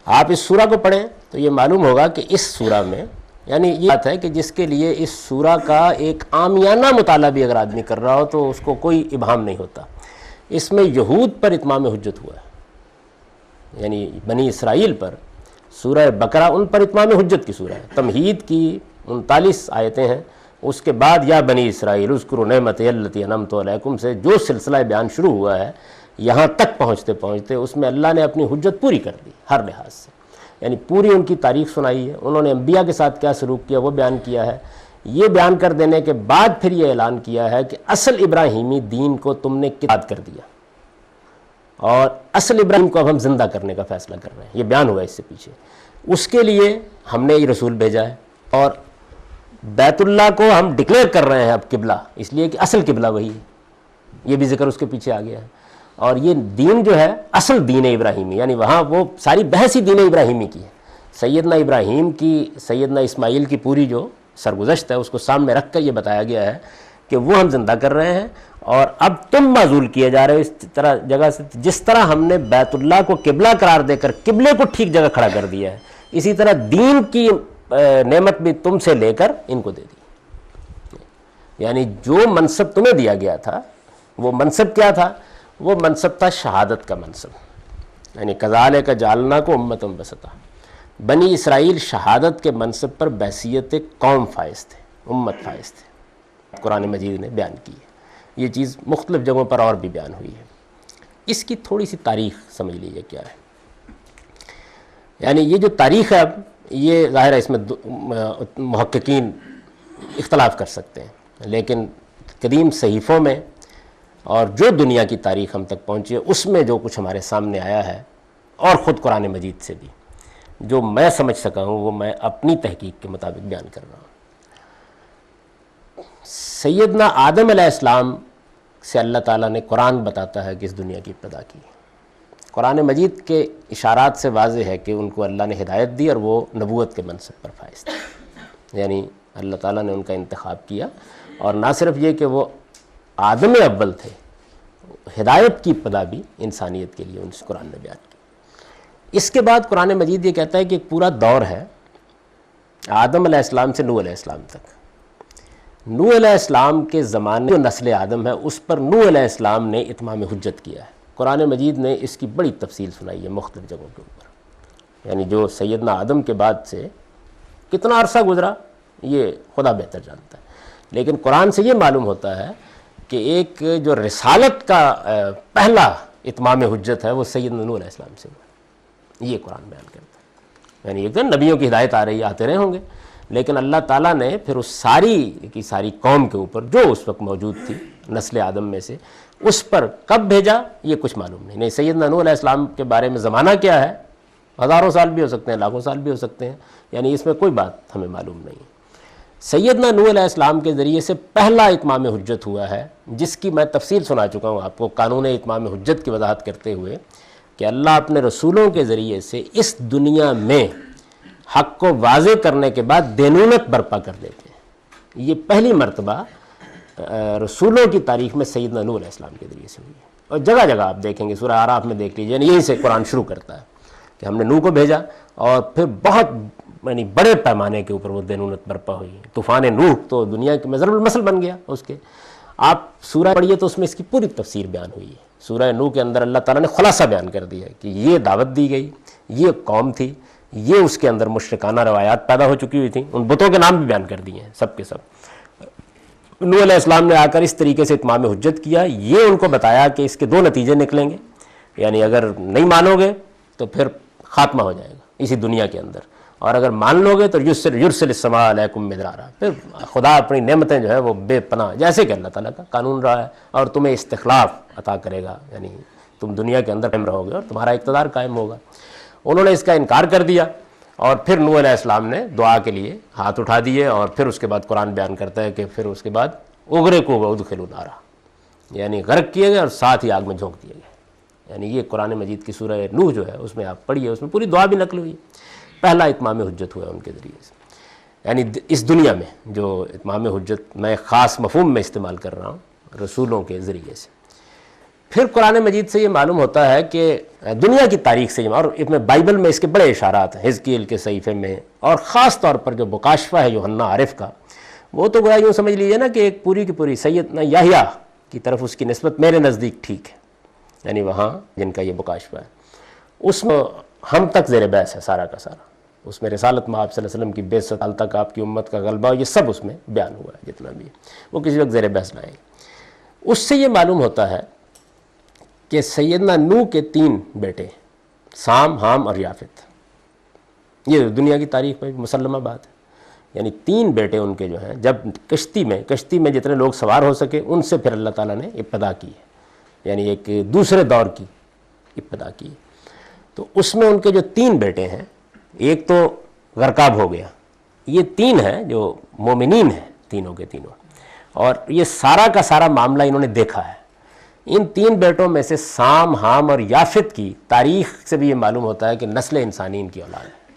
آپ اس سورہ کو پڑھیں تو یہ معلوم ہوگا کہ اس سورہ میں, یعنی یہ بات ہے کہ جس کے لیے اس سورہ کا ایک عامیانہ مطالعہ بھی اگر آدمی کر رہا ہو تو اس کو کوئی ابہام نہیں ہوتا. اس میں یہود پر اتمام حجت ہوا ہے, یعنی بنی اسرائیل پر. سورہ بقرہ ان پر اتمام حجت کی سورہ ہے. تمہید کی 39 آیتیں ہیں. اس کے بعد یا بنی اسرائیل اذکروا نعمتی التی انعمت علیکم سے جو سلسلہ بیان شروع ہوا ہے, یہاں تک پہنچتے پہنچتے اس میں اللہ نے اپنی حجت پوری کر دی ہر لحاظ سے. یعنی پوری ان کی تاریخ سنائی ہے, انہوں نے انبیاء کے ساتھ کیا سلوک کیا وہ بیان کیا ہے. یہ بیان کر دینے کے بعد پھر یہ اعلان کیا ہے کہ اصل ابراہیمی دین کو تم نے یاد کر دیا, اور اصل ابراہیم کو اب ہم زندہ کرنے کا فیصلہ کر رہے ہیں. یہ بیان ہوا اس سے پیچھے. اس کے لیے ہم نے یہ رسول بھیجا ہے, اور بیت اللہ کو ہم ڈکلیئر کر رہے ہیں اب قبلہ, اس لیے کہ اصل قبلہ وہی ہے. یہ بھی ذکر اس کے پیچھے آ گیا ہے. اور یہ دین جو ہے اصل دین ابراہیمی, یعنی وہاں وہ ساری بحث ہی دین ابراہیمی کی ہے. سیدنا ابراہیم کی, سیدنا اسماعیل کی پوری جو سرگزشت ہے اس کو سامنے رکھ کر یہ بتایا گیا ہے کہ وہ ہم زندہ کر رہے ہیں, اور اب تم معزول کیے جا رہے ہو اس طرح جگہ سے. جس طرح ہم نے بیت اللہ کو قبلہ قرار دے کر قبلے کو ٹھیک جگہ کھڑا کر دیا ہے, اسی طرح دین کی نعمت بھی تم سے لے کر ان کو دے دی. یعنی جو منصب تمہیں دیا گیا تھا وہ منصب کیا تھا؟ وہ منصب تھا شہادت کا منصب. یعنی کذالک جعلناکم امۃ وسطا. بنی اسرائیل شہادت کے منصب پر بحیثیت قوم فائز تھے, امت فائز تھے. قرآن مجید نے بیان کی ہے. یہ چیز مختلف جگہوں پر اور بھی بیان ہوئی ہے. اس کی تھوڑی سی تاریخ سمجھ لیجیے کیا ہے. یعنی یہ جو تاریخ ہے, اب یہ ظاہر ہے اس میں محققین اختلاف کر سکتے ہیں, لیکن قدیم صحیفوں میں اور جو دنیا کی تاریخ ہم تک پہنچی ہے اس میں جو کچھ ہمارے سامنے آیا ہے, اور خود قرآن مجید سے بھی جو میں سمجھ سکا ہوں وہ میں اپنی تحقیق کے مطابق بیان کر رہا ہوں. سیدنا آدم علیہ السلام سے اللہ تعالیٰ نے قرآن بتاتا ہے کہ اس دنیا کی ابتدا کی. قرآن مجید کے اشارات سے واضح ہے کہ ان کو اللہ نے ہدایت دی اور وہ نبوت کے منصب پر فائز تھے. یعنی اللہ تعالیٰ نے ان کا انتخاب کیا, اور نہ صرف یہ کہ وہ آدم اول تھے, ہدایت کی ابتدا بھی انسانیت کے لیے ان سے قرآن نے بیان کی. اس کے بعد قرآن مجید یہ کہتا ہے کہ ایک پورا دور ہے آدم علیہ السلام سے نوح علیہ السلام تک. نوح علیہ السلام کے زمانے جو نسل آدم ہے اس پر نوح علیہ السلام نے اتمام حجت کیا ہے. قرآن مجید نے اس کی بڑی تفصیل سنائی ہے مختلف جگہوں کے اوپر. یعنی جو سیدنا آدم کے بعد سے کتنا عرصہ گزرا یہ خدا بہتر جانتا ہے, لیکن قرآن سے یہ معلوم ہوتا ہے کہ ایک جو رسالت کا پہلا اتمام حجت ہے وہ سیدنا نوح علیہ السلام سے ہوا. یہ قرآن بیان کرتا ہے. یعنی ایک دن نبیوں کی ہدایت آ رہی ہے, آتے رہے ہوں گے, لیکن اللہ تعالیٰ نے پھر اس ساری کی ساری قوم کے اوپر جو اس وقت موجود تھی نسل آدم میں سے, اس پر کب بھیجا یہ کچھ معلوم نہیں. سیدنا نوح علیہ السلام کے بارے میں زمانہ کیا ہے, ہزاروں سال بھی ہو سکتے ہیں, لاکھوں سال بھی ہو سکتے ہیں, یعنی اس میں کوئی بات ہمیں معلوم نہیں. سیدنا نوح علیہ السلام کے ذریعے سے پہلا اتمام حجت ہوا ہے, جس کی میں تفصیل سنا چکا ہوں آپ کو قانون اتمام حجت کی وضاحت کرتے ہوئے, کہ اللہ اپنے رسولوں کے ذریعے سے اس دنیا میں حق کو واضح کرنے کے بعد دینونت برپا کر دیتے ہیں. یہ پہلی مرتبہ رسولوں کی تاریخ میں سیدنا نوح علیہ السلام کے ذریعے سے ہوئی ہے, اور جگہ جگہ آپ دیکھیں گے، سورہ اعراف میں دیکھ لیجیے، یعنی یہیں سے قرآن شروع کرتا ہے کہ ہم نے نوح کو بھیجا اور پھر بہت یعنی بڑے پیمانے کے اوپر وہ دینونت برپا ہوئی. طوفان نوح تو دنیا کے ضرب المثل بن گیا اس کے. آپ سورہ پڑھیے تو اس میں اس کی پوری تفسیر بیان ہوئی ہے. سورہ نوح کے اندر اللہ تعالیٰ نے خلاصہ بیان کر دیا ہے کہ یہ دعوت دی گئی، یہ قوم تھی، یہ اس کے اندر مشرکانہ روایات پیدا ہو چکی ہوئی تھیں، ان بتوں کے نام بھی بیان کر دیے ہیں سب کے سب. نوح علیہ السلام نے آ کر اس طریقے سے اتمام حجت کیا. یہ ان کو بتایا کہ اس کے دو نتیجے نکلیں گے، یعنی اگر نہیں مانو گے تو پھر خاتمہ ہو جائے گا اسی دنیا کے اندر، اور اگر مان لو گے تو یرسل السماء علیکم مدرارا، پھر خدا اپنی نعمتیں جو ہے وہ بے پناہ، جیسے کہ اللہ تعالیٰ کا قانون رہا ہے، اور تمہیں استخلاف عطا کرے گا، یعنی تم دنیا کے اندر قائم رہو گے اور تمہارا اقتدار قائم ہوگا. انہوں نے اس کا انکار کر دیا، اور پھر نوح علیہ السلام نے دعا کے لیے ہاتھ اٹھا دیے. اور پھر اس کے بعد قرآن بیان کرتا ہے کہ پھر اس کے بعد اغرے کو ادخلوا نارا، یعنی غرق کیے گئے اور ساتھ ہی آگ میں جھونک دیے گئے. یعنی یہ قرآن مجید کی سورہ نوح جو ہے اس میں آپ پڑھیے، اس میں پوری دعا بھی نقل ہوئی. پہلا اتمام حجت ہوا ان کے ذریعے سے، یعنی اس دنیا میں جو اتمام حجت میں خاص مفہوم میں استعمال کر رہا ہوں رسولوں کے ذریعے سے. پھر قرآن مجید سے یہ معلوم ہوتا ہے کہ دنیا کی تاریخ سے، اور بائبل میں اس کے بڑے اشارات ہیں، حزقیل کے صحیفے میں، اور خاص طور پر جو مکاشفہ ہے یوحنا عارف کا، وہ تو گویا یوں سمجھ لیجیے نا کہ ایک پوری کی پوری سیدنا یحییٰ کی طرف اس کی نسبت میرے نزدیک ٹھیک ہے. یعنی وہاں جن کا یہ مکاشفہ ہے اس میں ہم تک زیر بحث ہے سارا کا سارا. اس میں رسالت میں آپ صلی اللہ علیہ وسلم کی 22 سال تک آپ کی امت کا غلبہ، یہ سب اس میں بیان ہوا ہے جتنا بھی، وہ کسی وقت زیر بحث لائیں. اس سے یہ معلوم ہوتا ہے کہ سیدنا نوح کے 3 بیٹے، سام، حام اور یافت، یہ دنیا کی تاریخ میں مسلمہ بات ہے. یعنی 3 بیٹے ان کے جو ہیں، جب کشتی میں جتنے لوگ سوار ہو سکے ان سے پھر اللہ تعالیٰ نے ابتدا کی ہے، یعنی ایک دوسرے دور کی ابتدا کی. تو اس میں ان کے جو 3 بیٹے ہیں، ایک تو غرقاب ہو گیا، یہ 3 ہیں جو مومنین ہیں تینوں کے تینوں، اور یہ سارا کا سارا معاملہ انہوں نے دیکھا ہے. ان 3 بیٹوں میں سے سام، حام اور یافت کی تاریخ سے بھی یہ معلوم ہوتا ہے کہ نسل انسانی ان کی اولاد ہے.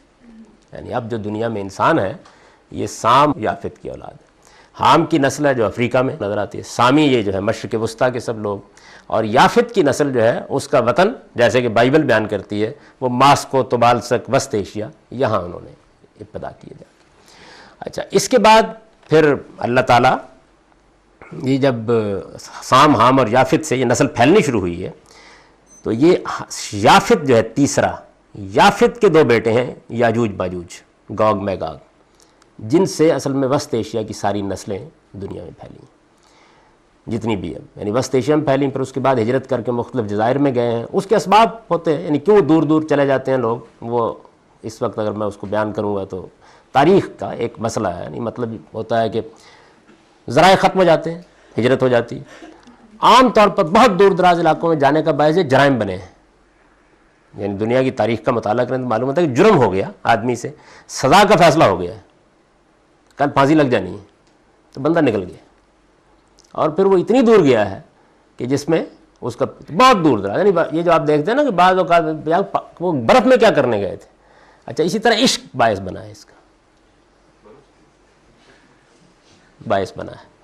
یعنی اب جو دنیا میں انسان ہے یہ سام یافت کی اولاد ہے. حام کی نسل ہے جو افریقہ میں نظر آتی ہے، سامی یہ جو ہے مشرق وسطیٰ کے سب لوگ، اور یافت کی نسل جو ہے اس کا وطن جیسے کہ بائبل بیان کرتی ہے وہ ماسکو، طبالسک، وسط ایشیا، یہاں انہوں نے ابتدا کیے جا کے. اچھا، اس کے بعد پھر اللہ تعالیٰ یہ جب سام، حام اور یافت سے یہ نسل پھیلنی شروع ہوئی ہے تو یہ یافت جو ہے تیسرا، یافت کے 2 بیٹے ہیں یاجوج ماجوج، گوگ میگاگ، جن سے اصل میں وسط ایشیا کی ساری نسلیں دنیا میں پھیلیں جتنی بھی ہیں. یعنی وسط ایشیا میں پھیلیں، پھر اس کے بعد ہجرت کر کے مختلف جزائر میں گئے ہیں. اس کے اسباب ہوتے ہیں، یعنی کیوں دور دور چلے جاتے ہیں لوگ، وہ اس وقت اگر میں اس کو بیان کروں گا تو تاریخ کا ایک مسئلہ ہے. یعنی مطلب ہوتا ہے کہ ذرائع ختم ہو جاتے ہیں، ہجرت ہو جاتی. عام طور پر بہت دور دراز علاقوں میں جانے کا باعث جرائم بنے ہیں. یعنی دنیا کی تاریخ کا مطالعہ کرنے تو معلوم ہوتا ہے کہ جرم ہو گیا آدمی سے، سزا کا فیصلہ ہو گیا ہے، کل پھانسی لگ جانی ہے، تو بندہ نکل گیا، اور پھر وہ اتنی دور گیا ہے کہ جس میں اس کا بہت دور دراز، یعنی یہ جو آپ دیکھتے ہیں نا کہ بعض اوقات وہ برف میں کیا کرنے گئے تھے. اچھا، اسی طرح عشق باعث بنا ہے، اس کا باعث بنا ہے.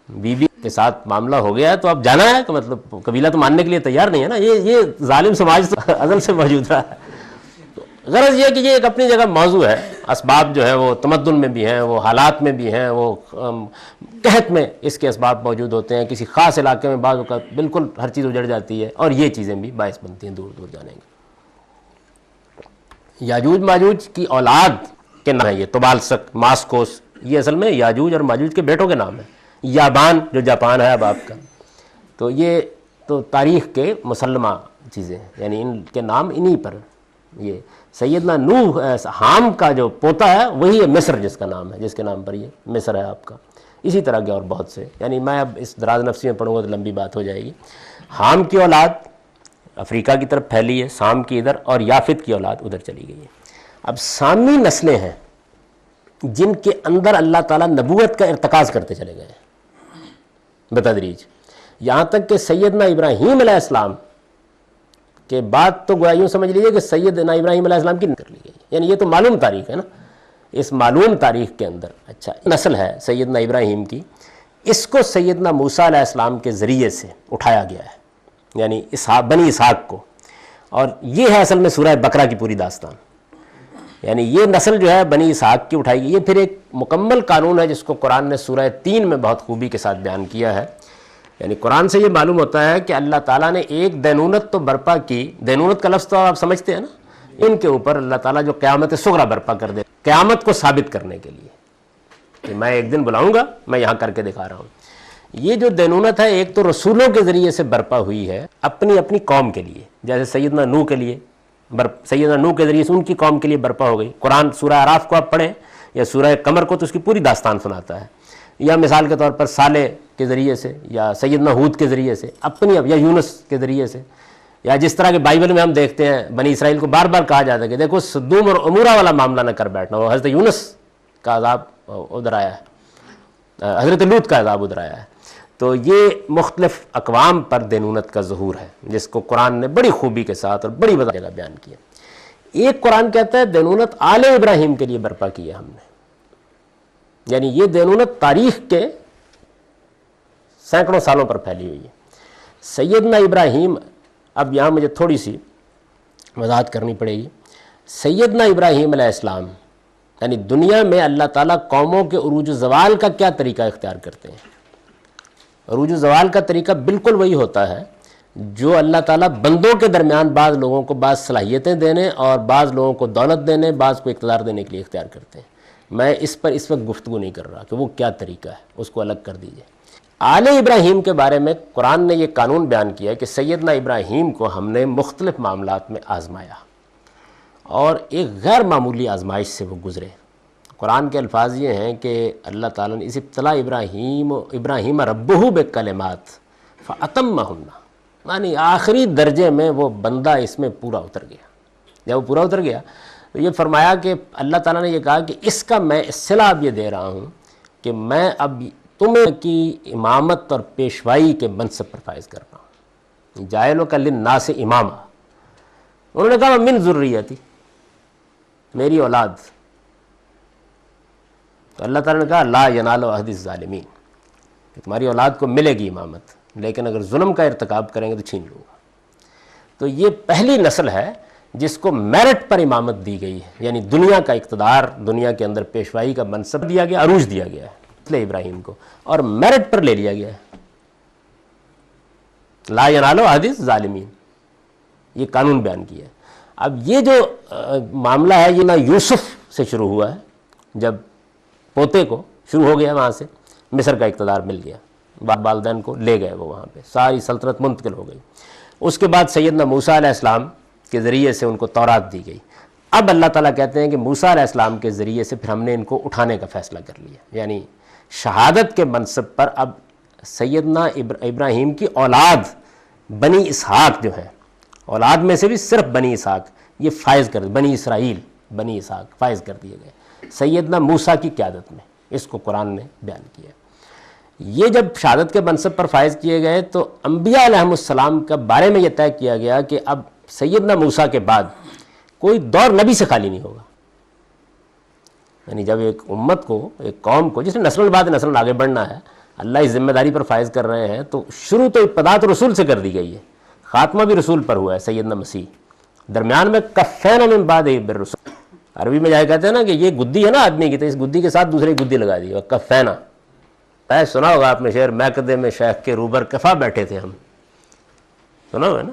بیوی کے ساتھ معاملہ ہو گیا ہے تو اب جانا ہے، کہ مطلب قبیلہ تو ماننے کے لیے تیار نہیں ہے نا. یہ ظالم سماج تو ازل سے موجود رہا ہے. غرض یہ کہ یہ ایک اپنی جگہ موضوع ہے. اسباب جو ہے وہ تمدن میں بھی ہیں، وہ حالات میں بھی ہیں، وہ قحط میں اس کے اسباب موجود ہوتے ہیں. کسی خاص علاقے میں بعض اوقات بالکل ہر چیز اجڑ جاتی ہے، اور یہ چیزیں بھی باعث بنتی ہیں دور دور جانے کی. یاجوج ماجوج کی اولاد کے نام ہے یہ طبالسک، ماسکوس، یہ اصل میں یاجوج اور ماجوج کے بیٹوں کے نام ہیں. یابان جو جاپان ہے اب آپ کا، تو یہ تو تاریخ کے مسلمہ چیزیں ہیں، یعنی ان کے نام انہی پر. یہ سیدنا نوح حام کا جو پوتا ہے وہی ہے مصر، جس کا نام ہے، جس کے نام پر یہ مصر ہے آپ کا. اسی طرح کے اور بہت سے، یعنی میں اب اس دراز نفسی میں پڑھوں گا تو لمبی بات ہو جائے گی. حام کی اولاد افریقہ کی طرف پھیلی ہے، سام کی ادھر، اور یافت کی اولاد ادھر چلی گئی ہے. اب سامی نسلیں ہیں جن کے اندر اللہ تعالیٰ نبوت کا ارتکاز کرتے چلے گئے ہیں بتدریج، یہاں تک کہ سیدنا ابراہیم علیہ السلام کے بعد تو گویا یوں سمجھ لیجیے کہ سیدنا ابراہیم علیہ السلام کی کر لی گئی. یعنی یہ تو معلوم تاریخ ہے نا. اس معلوم تاریخ کے اندر اچھا نسل ہے سیدنا ابراہیم کی، اس کو سیدنا موسیٰ علیہ السلام کے ذریعے سے اٹھایا گیا ہے. یعنی بنی اسحاق کو. اور یہ ہے اصل میں سورہ بقرہ کی پوری داستان. یعنی یہ نسل جو ہے بنی اسحاق کی اٹھائی گئی. یہ پھر ایک مکمل قانون ہے جس کو قرآن نے سورہ 3 میں بہت خوبی کے ساتھ بیان کیا ہے. یعنی قرآن سے یہ معلوم ہوتا ہے کہ اللہ تعالیٰ نے ایک دینونت تو برپا کی. دینونت کا لفظ تو آپ سمجھتے ہیں نا, ان کے اوپر اللہ تعالیٰ جو قیامت صغریٰ برپا کر دے, قیامت کو ثابت کرنے کے لیے کہ میں ایک دن بلاؤں گا, میں یہاں کر کے دکھا رہا ہوں. یہ جو دینونت ہے ایک تو رسولوں کے ذریعے سے برپا ہوئی ہے اپنی اپنی قوم کے لیے, جیسے سیدنا نوح کے لیے سیدنا نوح کے ذریعے سے ان کی قوم کے لیے برپا ہو گئی. قرآن سورہ اعراف کو آپ پڑھیں یا سورہ قمر کو تو اس کی پوری داستان سناتا ہے. یا مثال کے طور پر صالح کے ذریعے سے یا سیدنا ہود کے ذریعے سے اپنی, یا یونس کے ذریعے سے, یا جس طرح کے بائبل میں ہم دیکھتے ہیں بنی اسرائیل کو بار بار کہا جاتا ہے کہ دیکھو سدوم اور عمورہ والا معاملہ نہ کر بیٹھنا. وہ حضرت یونس کا عذاب ادھر آیا ہے, حضرت لوط کا عذاب ادھر آیا ہے. تو یہ مختلف اقوام پر دینونت کا ظہور ہے جس کو قرآن نے بڑی خوبی کے ساتھ اور بڑی وضاحت جگہ بیان کیا. ایک قرآن کہتا ہے دینونت آل ابراہیم کے لیے برپا کی ہے ہم نے. یعنی یہ دینونت تاریخ کے سینکڑوں سالوں پر پھیلی ہوئی ہے. سیدنا ابراہیم, اب یہاں مجھے تھوڑی سی وضاحت کرنی پڑے گی. سیدنا ابراہیم علیہ السلام یعنی دنیا میں اللہ تعالیٰ قوموں کے عروج و زوال کا کیا طریقہ اختیار کرتے ہیں. عروج و زوال کا طریقہ بالکل وہی ہوتا ہے جو اللہ تعالیٰ بندوں کے درمیان بعض لوگوں کو بعض صلاحیتیں دینے اور بعض لوگوں کو دولت دینے, بعض کو اقتدار دینے کے لیے اختیار کرتے ہیں. میں اس پر اس وقت گفتگو نہیں کر رہا کہ وہ کیا طریقہ ہے, اس کو الگ کر دیجئے. آل ابراہیم کے بارے میں قرآن نے یہ قانون بیان کیا کہ سیدنا ابراہیم کو ہم نے مختلف معاملات میں آزمایا اور ایک غیر معمولی آزمائش سے وہ گزرے. قرآن کے الفاظ یہ ہیں کہ اللہ تعالیٰ نے اس ابتلا ابراہیم ربہ بکلمات فاتمہن, یعنی آخری درجے میں وہ بندہ اس میں پورا اتر گیا. جب وہ پورا اتر گیا تو یہ فرمایا کہ اللہ تعالیٰ نے یہ کہا کہ اس کا میں صلہ اب یہ دے رہا ہوں کہ میں اب تمہیں کی امامت اور پیشوائی کے منصب پر فائز کر رہا ہوں. جاعلک للناس اماما, انہوں نے کہا من ذریتی, میری اولاد. تو اللہ تعالیٰ نے کہا لا ینال عہد الظالمین, کہ تمہاری اولاد کو ملے گی امامت, لیکن اگر ظلم کا ارتکاب کریں گے تو چھین لوں گا. تو یہ پہلی نسل ہے جس کو میرٹ پر امامت دی گئی ہے, یعنی دنیا کا اقتدار, دنیا کے اندر پیشوائی کا منصب دیا گیا, عروج دیا گیا ہے ابراہیم کو, اور میرٹ پر لے لیا گیا ہے. لا ینال عہد الظالمین, یہ قانون بیان کیا ہے. اب یہ جو معاملہ ہے یہ نہ یوسف سے شروع ہوا ہے, جب پوتے کو شروع ہو گیا وہاں سے مصر کا اقتدار مل گیا, والدین کو لے گئے, وہ وہاں پہ ساری سلطنت منتقل ہو گئی. اس کے بعد سیدنا موسیٰ علیہ السلام کے ذریعے سے ان کو تورات دی گئی. اب اللہ تعالیٰ کہتے ہیں کہ موسیٰ علیہ السلام کے ذریعے سے پھر ہم نے ان کو اٹھانے کا فیصلہ کر لیا, یعنی شہادت کے منصب پر اب سیدنا ابراہیم کی اولاد بنی اسحاق جو ہے, اولاد میں سے بھی صرف بنی اسحاق یہ فائز کر, بنی اسرائیل بنی اسحاق فائز کر دیے گئے سیدنا موسیٰ کی قیادت میں. اس کو قرآن نے بیان کیا. یہ جب شہادت کے منصب پر فائز کیے گئے تو انبیاء علیہم السلام کے بارے میں یہ طے کیا گیا کہ اب سیدنا موسیٰ کے بعد کوئی دور نبی سے خالی نہیں ہوگا. یعنی جب ایک امت کو, ایک قوم کو جس نے نسل بعد نسل آگے بڑھنا ہے, اللہ اس ذمہ داری پر فائز کر رہے ہیں, تو شروع تو ابتدا تو رسول سے کر دی گئی ہے, خاتمہ بھی رسول پر ہوا ہے سیدنا مسیح. درمیان میں کفین من بعد بالرسول, عربی میں جائے کہتے ہیں نا کہ یہ گدی ہے نا آدمی کی, تو اس گدی کے ساتھ دوسری گدی لگا دی, کفینا. سنا ہوگا آپ نے شعر, میکدے میں شیخ کے روبر کفا بیٹھے تھے ہم, سنا ہوگا نا.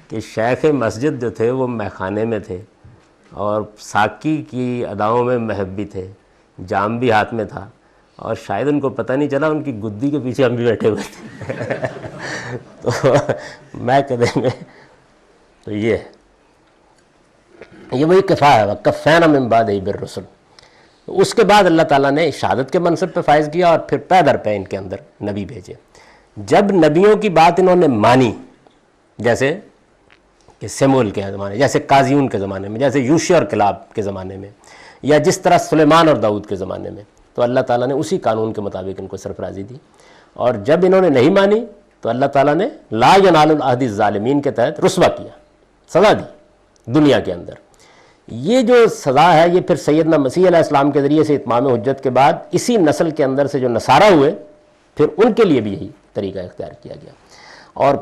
کہ شیخ مسجد جو تھے وہ میخانے میں تھے اور ساقی کی اداؤں میں محب بھی تھے, جام بھی ہاتھ میں تھا, اور شاید ان کو پتہ نہیں چلا ان کی گدی کے پیچھے ہم بھی بیٹھے ہوئے تھے. تو میں کہتے ہیں تو یہ وہی کفا ہے, کفینا من بعد بالرسل. اس کے بعد اللہ تعالیٰ نے شہادت کے منصب پہ فائز کیا اور پھر پے در پے ان کے اندر نبی بھیجے. جب نبیوں کی بات انہوں نے مانی, جیسے کہ سیمول کے زمانے, جیسے قاضیون کے زمانے میں, جیسے یوشع اور کلاب کے زمانے میں, یا جس طرح سلیمان اور داؤد کے زمانے میں, تو اللہ تعالیٰ نے اسی قانون کے مطابق ان کو سرفرازی دی. اور جب انہوں نے نہیں مانی تو اللہ تعالیٰ نے لا ینال العہد الظالمین کے تحت رسوا کیا, سزا دی دنیا کے اندر. یہ جو سزا ہے یہ پھر سیدنا مسیح علیہ السلام کے ذریعے سے اتمام حجت کے بعد اسی نسل کے اندر سے جو نصارہ ہوئے پھر ان کے لیے بھی یہی طریقہ اختیار کیا گیا، اور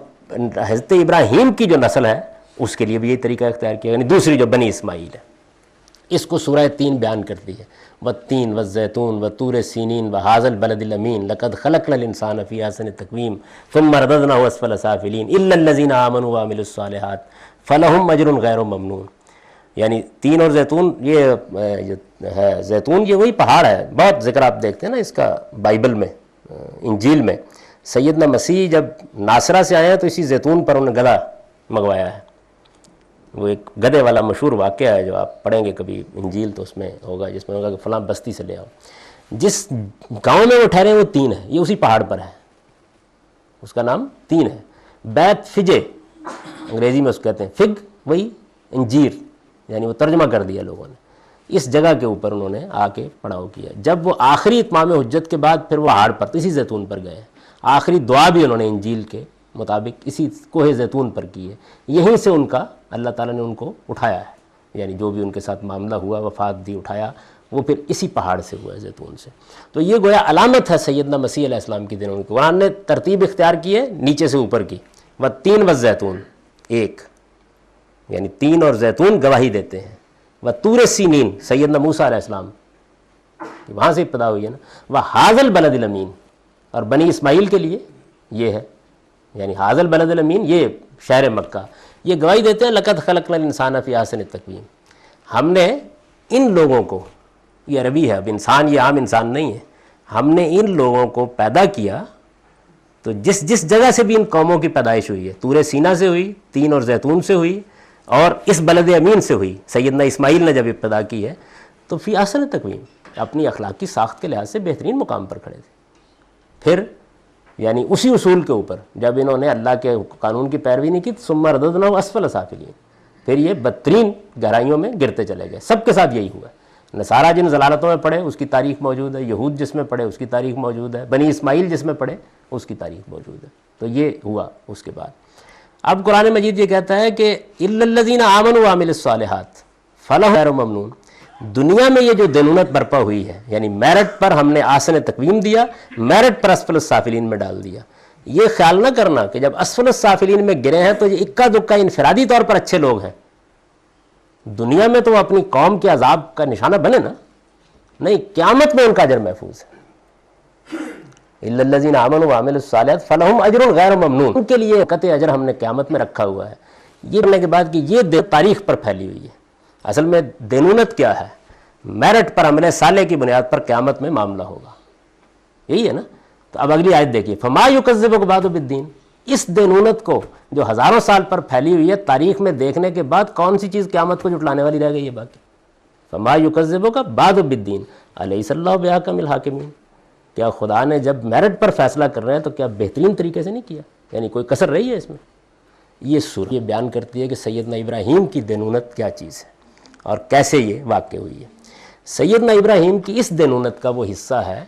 حضرت ابراہیم کی جو نسل ہے اس کے لیے بھی یہی طریقہ اختیار کیا، یعنی دوسری جو بنی اسماعیل ہے، اس کو سورہ تین بیان کرتی ہے، والتین والزیتون وطور سینین وہذا البلد الامین لقد خلقنا الانسان فی احسن تقویم ثم رددناه اسفل سافلین الا الذین آمنوا وعملوا الصالحات فلہم اجر غیر ممنون. یعنی تین اور زیتون، یہ ہے زیتون، یہ وہی پہاڑ ہے، بہت ذکر آپ دیکھتے ہیں نا اس کا بائبل میں، انجیل میں. سیدنا مسیح جب ناصرہ سے آئے ہیں تو اسی زیتون پر انہوں نے گدھا منگوایا ہے. وہ ایک گدھے والا مشہور واقعہ ہے جو آپ پڑھیں گے کبھی انجیل تو اس میں ہوگا، جس میں ہوگا کہ فلاں بستی سے لے آؤ. جس گاؤں میں وہ ٹھہرے وہ تین ہے، یہ اسی پہاڑ پر ہے، اس کا نام تین ہے. بیت فجے انگریزی میں اس کو کہتے ہیں، فگ وہی انجیر، یعنی وہ ترجمہ کر دیا لوگوں نے. اس جگہ کے اوپر انہوں نے آ کے پڑاؤ کیا. جب وہ آخری اتمام حجت کے بعد پھر وہ پہاڑ پر اسی زیتون پر گئے، آخری دعا بھی انہوں نے انجیل کے مطابق اسی کوہ زیتون پر کی ہے. یہیں سے ان کا اللہ تعالیٰ نے ان کو اٹھایا ہے، یعنی جو بھی ان کے ساتھ معاملہ ہوا، وفات دی، اٹھایا، وہ پھر اسی پہاڑ سے ہوا ہے، زیتون سے. تو یہ گویا علامت ہے سیدنا مسیح علیہ السلام کی دنوں کی. قرآن نے ترتیب اختیار کی ہے نیچے سے اوپر کی، والتین والزیتون ایک، یعنی تین اور زیتون گواہی دیتے ہیں. وطور سینین سیدنا موسیٰ علیہ السلام، وہاں سے ابتدا ہوئی ہے نا. وہذا البلد الامین، اور بنی اسماعیل کے لیے یہ ہے، یعنی ھذا البلد الامین، یہ شہر مکہ، یہ گواہی دیتے ہیں لقد خلقنا الانسان فی احسن تقویم، ہم نے ان لوگوں کو، یہ عربی ہے، اب انسان یہ عام انسان نہیں ہے، ہم نے ان لوگوں کو پیدا کیا. تو جس جس جگہ سے بھی ان قوموں کی پیدائش ہوئی ہے، طور سینا سے ہوئی، تین اور زیتون سے ہوئی، اور اس بلد امین سے ہوئی. سیدنا اسماعیل نے جب ابتدا کی ہے تو فی احسن تقویم، اپنی اخلاقی ساخت کے لحاظ سے بہترین مقام پر کھڑے تھے. پھر یعنی اسی اصول کے اوپر جب انہوں نے اللہ کے قانون کی پیروی نہیں کی، ثم رددناه اسفل سافلین، پھر یہ بدترین گہرائیوں میں گرتے چلے گئے. سب کے ساتھ یہی ہوا. نصارہ جن ضلالتوں میں پڑے اس کی تاریخ موجود ہے، یہود جس میں پڑے اس کی تاریخ موجود ہے، بنی اسماعیل جس میں پڑے اس کی تاریخ موجود ہے. تو یہ ہوا اس کے بعد. اب قرآن مجید یہ کہتا ہے کہ الا الذین آمنوا وعملوا الصالحات فلہم اجر ممنون. دنیا میں یہ جو دینونت برپا ہوئی ہے، یعنی میرٹ پر ہم نے آسن تقویم دیا، میرٹ پر اسفل السافلین میں ڈال دیا. یہ خیال نہ کرنا کہ جب اسفل السافلین میں گرے ہیں تو یہ اکا دکا انفرادی طور پر اچھے لوگ ہیں. دنیا میں تو وہ اپنی قوم کے عذاب کا نشانہ بنے نا، نہیں، قیامت میں ان کا اجر محفوظ ہے. الا الذین آمنوا وعملوا الصالحات فلہم اجر غیر ممنون، ان کے لیے قطع اجر ہم نے قیامت میں رکھا ہوا ہے. یہ کرنے کے بعد کہ یہ تاریخ پر پھیلی ہوئی ہے. اصل میں دینونت کیا ہے؟ میرٹ پر عمل صالح کی بنیاد پر قیامت میں معاملہ ہوگا، یہی ہے نا. تو اب اگلی آیت دیکھیے، فما یکذبک بعد بالدین. اس دینونت کو جو ہزاروں سال پر پھیلی ہوئی ہے تاریخ میں دیکھنے کے بعد کون سی چیز قیامت کو جھٹلانے والی رہ گئی ہے باقی؟ فما یکذبک بعد بالدین الیس اللہ بأحکم الحاکمین. کیا خدا نے جب میرٹ پر فیصلہ کر رہے ہیں تو کیا بہترین طریقے سے نہیں کیا؟ یعنی کوئی کسر رہی ہے اس میں؟ یہ سورہ یہ بیان کرتی ہے کہ سیدنا ابراہیم کی دینونت کیا چیز ہے اور کیسے یہ واقع ہوئی ہے. سیدنا ابراہیم کی اس دینونت کا وہ حصہ ہے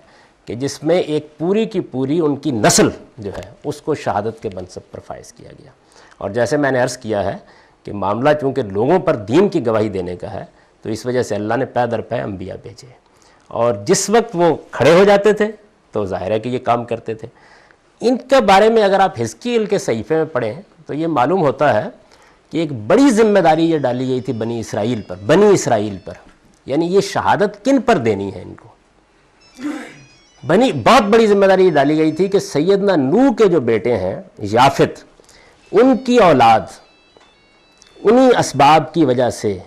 کہ جس میں ایک پوری کی پوری ان کی نسل جو ہے اس کو شہادت کے منصب پر فائز کیا گیا. اور جیسے میں نے عرض کیا ہے کہ معاملہ چونکہ لوگوں پر دین کی گواہی دینے کا ہے تو اس وجہ سے اللہ نے پے در پے انبیاء بھیجے، اور جس وقت وہ کھڑے ہو جاتے تھے تو ظاہر ہے کہ یہ کام کرتے تھے. ان کے بارے میں اگر آپ حزقیل کے صحیفے میں پڑھیں تو یہ معلوم ہوتا ہے کہ ایک بڑی ذمہ داری یہ ڈالی گئی تھی بنی اسرائیل پر. یعنی یہ شہادت کن پر دینی ہے ان کو؟ بہت بڑی ذمہ داری یہ ڈالی گئی تھی کہ سیدنا نوح کے جو بیٹے ہیں یافت، ان کی اولاد انہی اسباب کی وجہ سے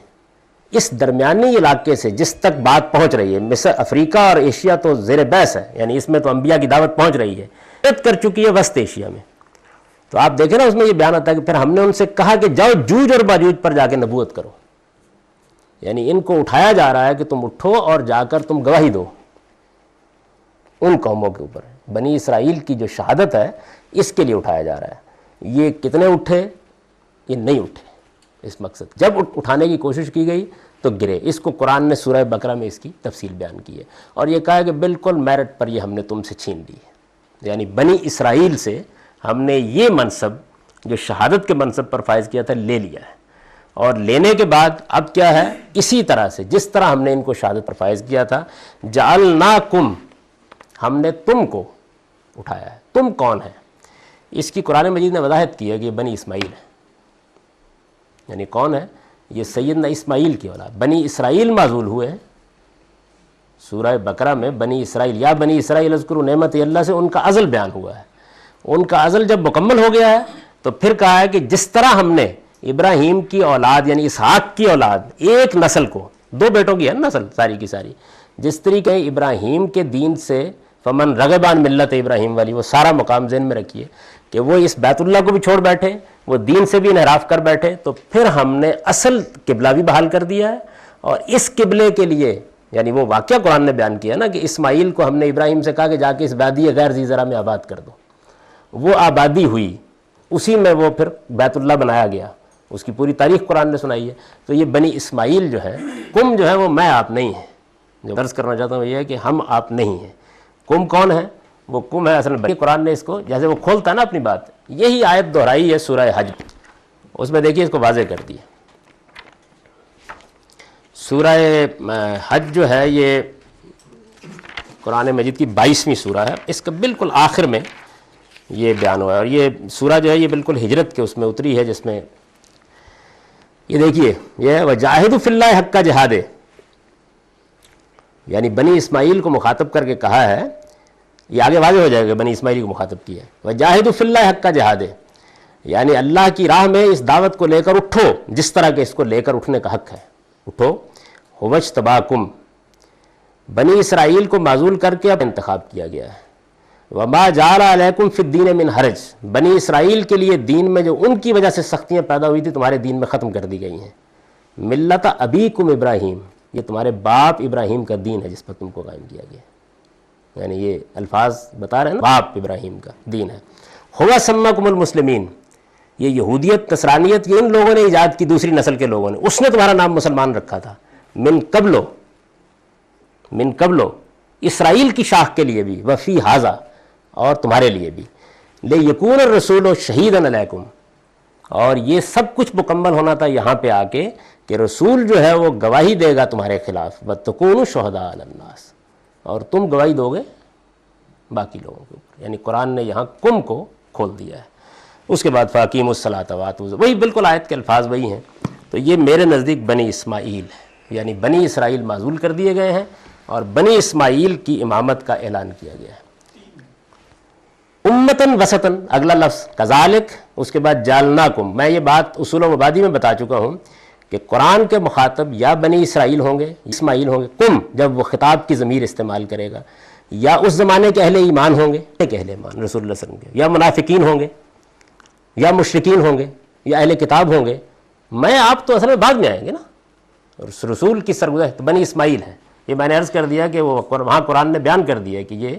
اس درمیانی علاقے سے جس تک بات پہنچ رہی ہے، مصر، افریقہ اور ایشیا تو زیر بحث ہے، یعنی اس میں تو انبیاء کی دعوت پہنچ رہی ہے، کر چکی ہے وسط ایشیا میں. تو آپ دیکھیں نا اس میں یہ بیان آتا ہے کہ پھر ہم نے ان سے کہا کہ جاؤ جوج اور باجوج پر جا کے نبوت کرو. یعنی ان کو اٹھایا جا رہا ہے کہ تم اٹھو اور جا کر تم گواہی دو ان قوموں کے اوپر. بنی اسرائیل کی جو شہادت ہے اس کے لیے اٹھایا جا رہا ہے. یہ کتنے اٹھے؟ یہ نہیں اٹھے. اس مقصد جب اٹھانے کی کوشش کی گئی تو گرے. اس کو قرآن نے سورہ بقرہ میں اس کی تفصیل بیان کی ہے اور یہ کہا کہ بالکل میرٹ پر یہ ہم نے تم سے چھین لی ہے. یعنی بنی اسرائیل سے ہم نے یہ منصب جو شہادت کے منصب پر فائز کیا تھا لے لیا ہے، اور لینے کے بعد اب کیا ہے، اسی طرح سے جس طرح ہم نے ان کو شہادت پر فائز کیا تھا، جعلناکم، ہم نے تم کو اٹھایا ہے. تم کون ہے؟ اس کی قرآن مجید نے وضاحت کی ہے کہ یہ بنی اسماعیل ہے. یعنی کون ہے؟ یہ سیدنا اسماعیل کی اولاد. بنی اسرائیل معزول ہوئے ہیں. سورہ بقرہ میں بنی اسرائیل یا بنی اسرائیل اذکروا نعمت اللہ سے ان کا ازل بیان ہوا ہے. ان کا ازل جب مکمل ہو گیا ہے تو پھر کہا ہے کہ جس طرح ہم نے ابراہیم کی اولاد یعنی اسحاق کی اولاد ایک نسل کو، 2 بیٹوں کی ہے نسل ساری کی ساری، جس طریقے ابراہیم کے دین سے فمن رغبان ملت ابراہیم والی وہ سارا مقام ذہن میں رکھیے کہ وہ اس بیت اللہ کو بھی چھوڑ بیٹھے، وہ دین سے بھی انحراف کر بیٹھے، تو پھر ہم نے اصل قبلہ بھی بحال کر دیا ہے. اور اس قبلے کے لیے یعنی وہ واقعہ قرآن نے بیان کیا نا کہ اسماعیل کو ہم نے ابراہیم سے کہا کہ جا کے اس وادی غیر ذی زرع میں آباد کر دو. وہ آبادی ہوئی، اسی میں وہ پھر بیت اللہ بنایا گیا. اس کی پوری تاریخ قرآن نے سنائی ہے. تو یہ بنی اسماعیل جو ہے، کم جو ہے وہ میں آپ نہیں ہیں. جو درس کرنا چاہتا ہوں یہ ہے کہ ہم آپ نہیں ہیں. کم کون ہے؟ وہ کم ہے اصل میں. قرآن نے اس کو جیسے وہ کھولتا ہے نا اپنی بات، یہی آیت دہرائی ہے سورہ حج. اس میں دیکھیے اس کو واضح کر دیا. سورہ حج جو ہے یہ قرآن مجید کی 22ویں سورہ ہے. اس کا بالکل آخر میں یہ بیان ہوا ہے. اور یہ سورہ جو ہے یہ بالکل ہجرت کے اس میں اتری ہے، جس میں یہ دیکھیے یہ ہے وَجَاهِدُوا فِي اللَّهِ حَقَّ جِهَادِهِ. یعنی بنی اسماعیل کو مخاطب کر کے کہا ہے، یہ آگے واضح ہو جائے گا بنی اسماعیل کو مخاطب کیا ہے. وَجَاهِدُوا فِي اللَّهِ حَقَّ جِهَادِهِ، یعنی اللہ کی راہ میں اس دعوت کو لے کر اٹھو جس طرح کہ اس کو لے کر اٹھنے کا حق ہے. اٹھو. هُوَ اجْتَبَاكُمْ، بنی اسرائیل کو معزول کر کے اب انتخاب کیا گیا ہے. وَمَا جَعَلَ عَلَيْكُمْ فِي الدِّينِ مِنْ حَرَجٍ، بنی اسرائیل کے لیے دین میں جو ان کی وجہ سے سختیاں پیدا ہوئی تھی تمہارے دین میں ختم کر دی گئی ہیں. ملت ابیکم ابراہیم، یہ تمہارے باپ ابراہیم کا دین ہے جس پر تم کو قائم کیا گیا. یعنی یہ الفاظ بتا رہے ہیں نا، باپ ابراہیم کا دین ہے. هُوَ سَمَّاكُمُ الْمُسْلِمِينَ، یہ یہودیت نصرانیت یہ ان لوگوں نے ایجاد کی، دوسری نسل کے لوگوں نے. اس نے تمہارا نام مسلمان رکھا تھا. من قبلو اسرائیل کی شاخ کے لیے بھی، وفی حاضہ اور تمہارے لیے بھی. لیکون الرسول شہیداً علیکم، اور یہ سب کچھ مکمل ہونا تھا یہاں پہ آ کے کہ رسول جو ہے وہ گواہی دے گا تمہارے خلاف. وَتَكُونُوا شُهَدَاءَ عَلَى النَّاسِ، اور تم گواہی دو گے باقی لوگوں کے اوپر. یعنی قرآن نے یہاں کم کو کھول دیا ہے. اس کے بعد فَأَقِیمُوا الصَّلَاةَ وَآتُوا الزَّکَاةَ، وہی بالکل آیت کے الفاظ وہی ہیں. تو یہ میرے نزدیک بنی اسماعیل ہے، یعنی بنی اسرائیل معزول کر دیے گئے ہیں اور بنی اسماعیل کی امامت کا اعلان کیا گیا ہے. امتاً وسطاً اگلا لفظ کذالک، اس کے بعد جعلناکم. میں یہ بات اصول و مبادی میں بتا چکا ہوں کہ قرآن کے مخاطب یا بنی اسرائیل ہوں گے، اسماعیل ہوں گے. کم جب وہ خطاب کی ضمیر استعمال کرے گا، یا اس زمانے کے اہل ایمان ہوں گے، اہل ایمان رسول اللہ صلی اللہ علیہ وسلم کے، یا منافقین ہوں گے، یا مشرکین ہوں گے، یا اہل کتاب ہوں گے. میں آپ تو اصل میں بعد میں آئیں گے نا. رسول کی سرگزشت بنی اسماعیل ہے. یہ میں نے عرض کر دیا کہ وہ وہاں قرآن نے بیان کر دیا کہ یہ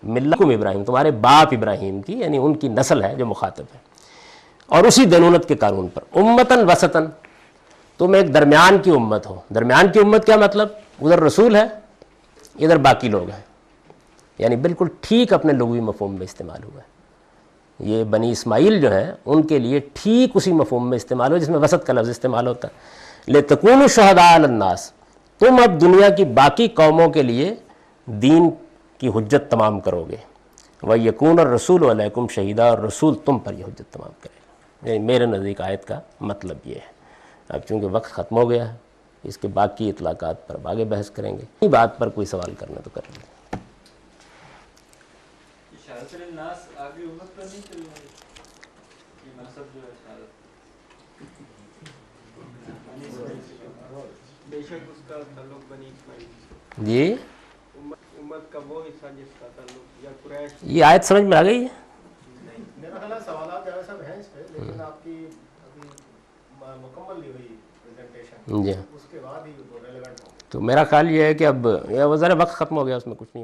ملکم ابراہیم، تمہارے باپ ابراہیم کی، یعنی ان کی نسل ہے جو مخاطب ہے. اور اسی دینونت کے قانون پر امتاً وسطاً، تم ایک درمیان کی امت ہو. درمیان کی امت کیا مطلب؟ ادھر رسول ہے، ادھر باقی لوگ ہیں. یعنی بالکل ٹھیک اپنے لغوی مفہوم میں استعمال ہوا ہے. یہ بنی اسماعیل جو ہیں ان کے لیے ٹھیک اسی مفہوم میں استعمال ہو جس میں وسط کا لفظ استعمال ہوتا ہے. لِتَكُونُوا شُهَدَاءَ عَلَى النَّاسِ، تم اب دنیا کی باقی قوموں کے لیے دین کی حجت تمام کرو گے. وَيَكُونَ الرَّسُولُ عَلَيْكُمْ شَهِيدًا، اور رسول تم پر یہ حجت تمام کرے گا. یعنی میرے نزدیک آیت کا مطلب یہ ہے. اب چونکہ وقت ختم ہو گیا ہے، اس کے باقی اطلاقات پر آگے بحث کریں گے. اس بات پر کوئی سوال کرنا تو کر لیں. بے شک اس کا تعلق بنی اسماعیل، جی امت کا وہ حصہ جس کا تعلق یا قریش. یہ آیت سمجھ میں آ گئی ہے؟ میرا خیال ہے سوالات جو ہے سب ہیں اس پہ، لیکن آپ کی ابھی مکمل نہیں ہوئی پریزنٹیشن، جی اس کے بعد ہی وہ ریلیونٹ ہوں. تو میرا خیال یہ ہے کہ اب یہ وزارت وقت ختم ہو گیا، اس میں کچھ نہیں ہو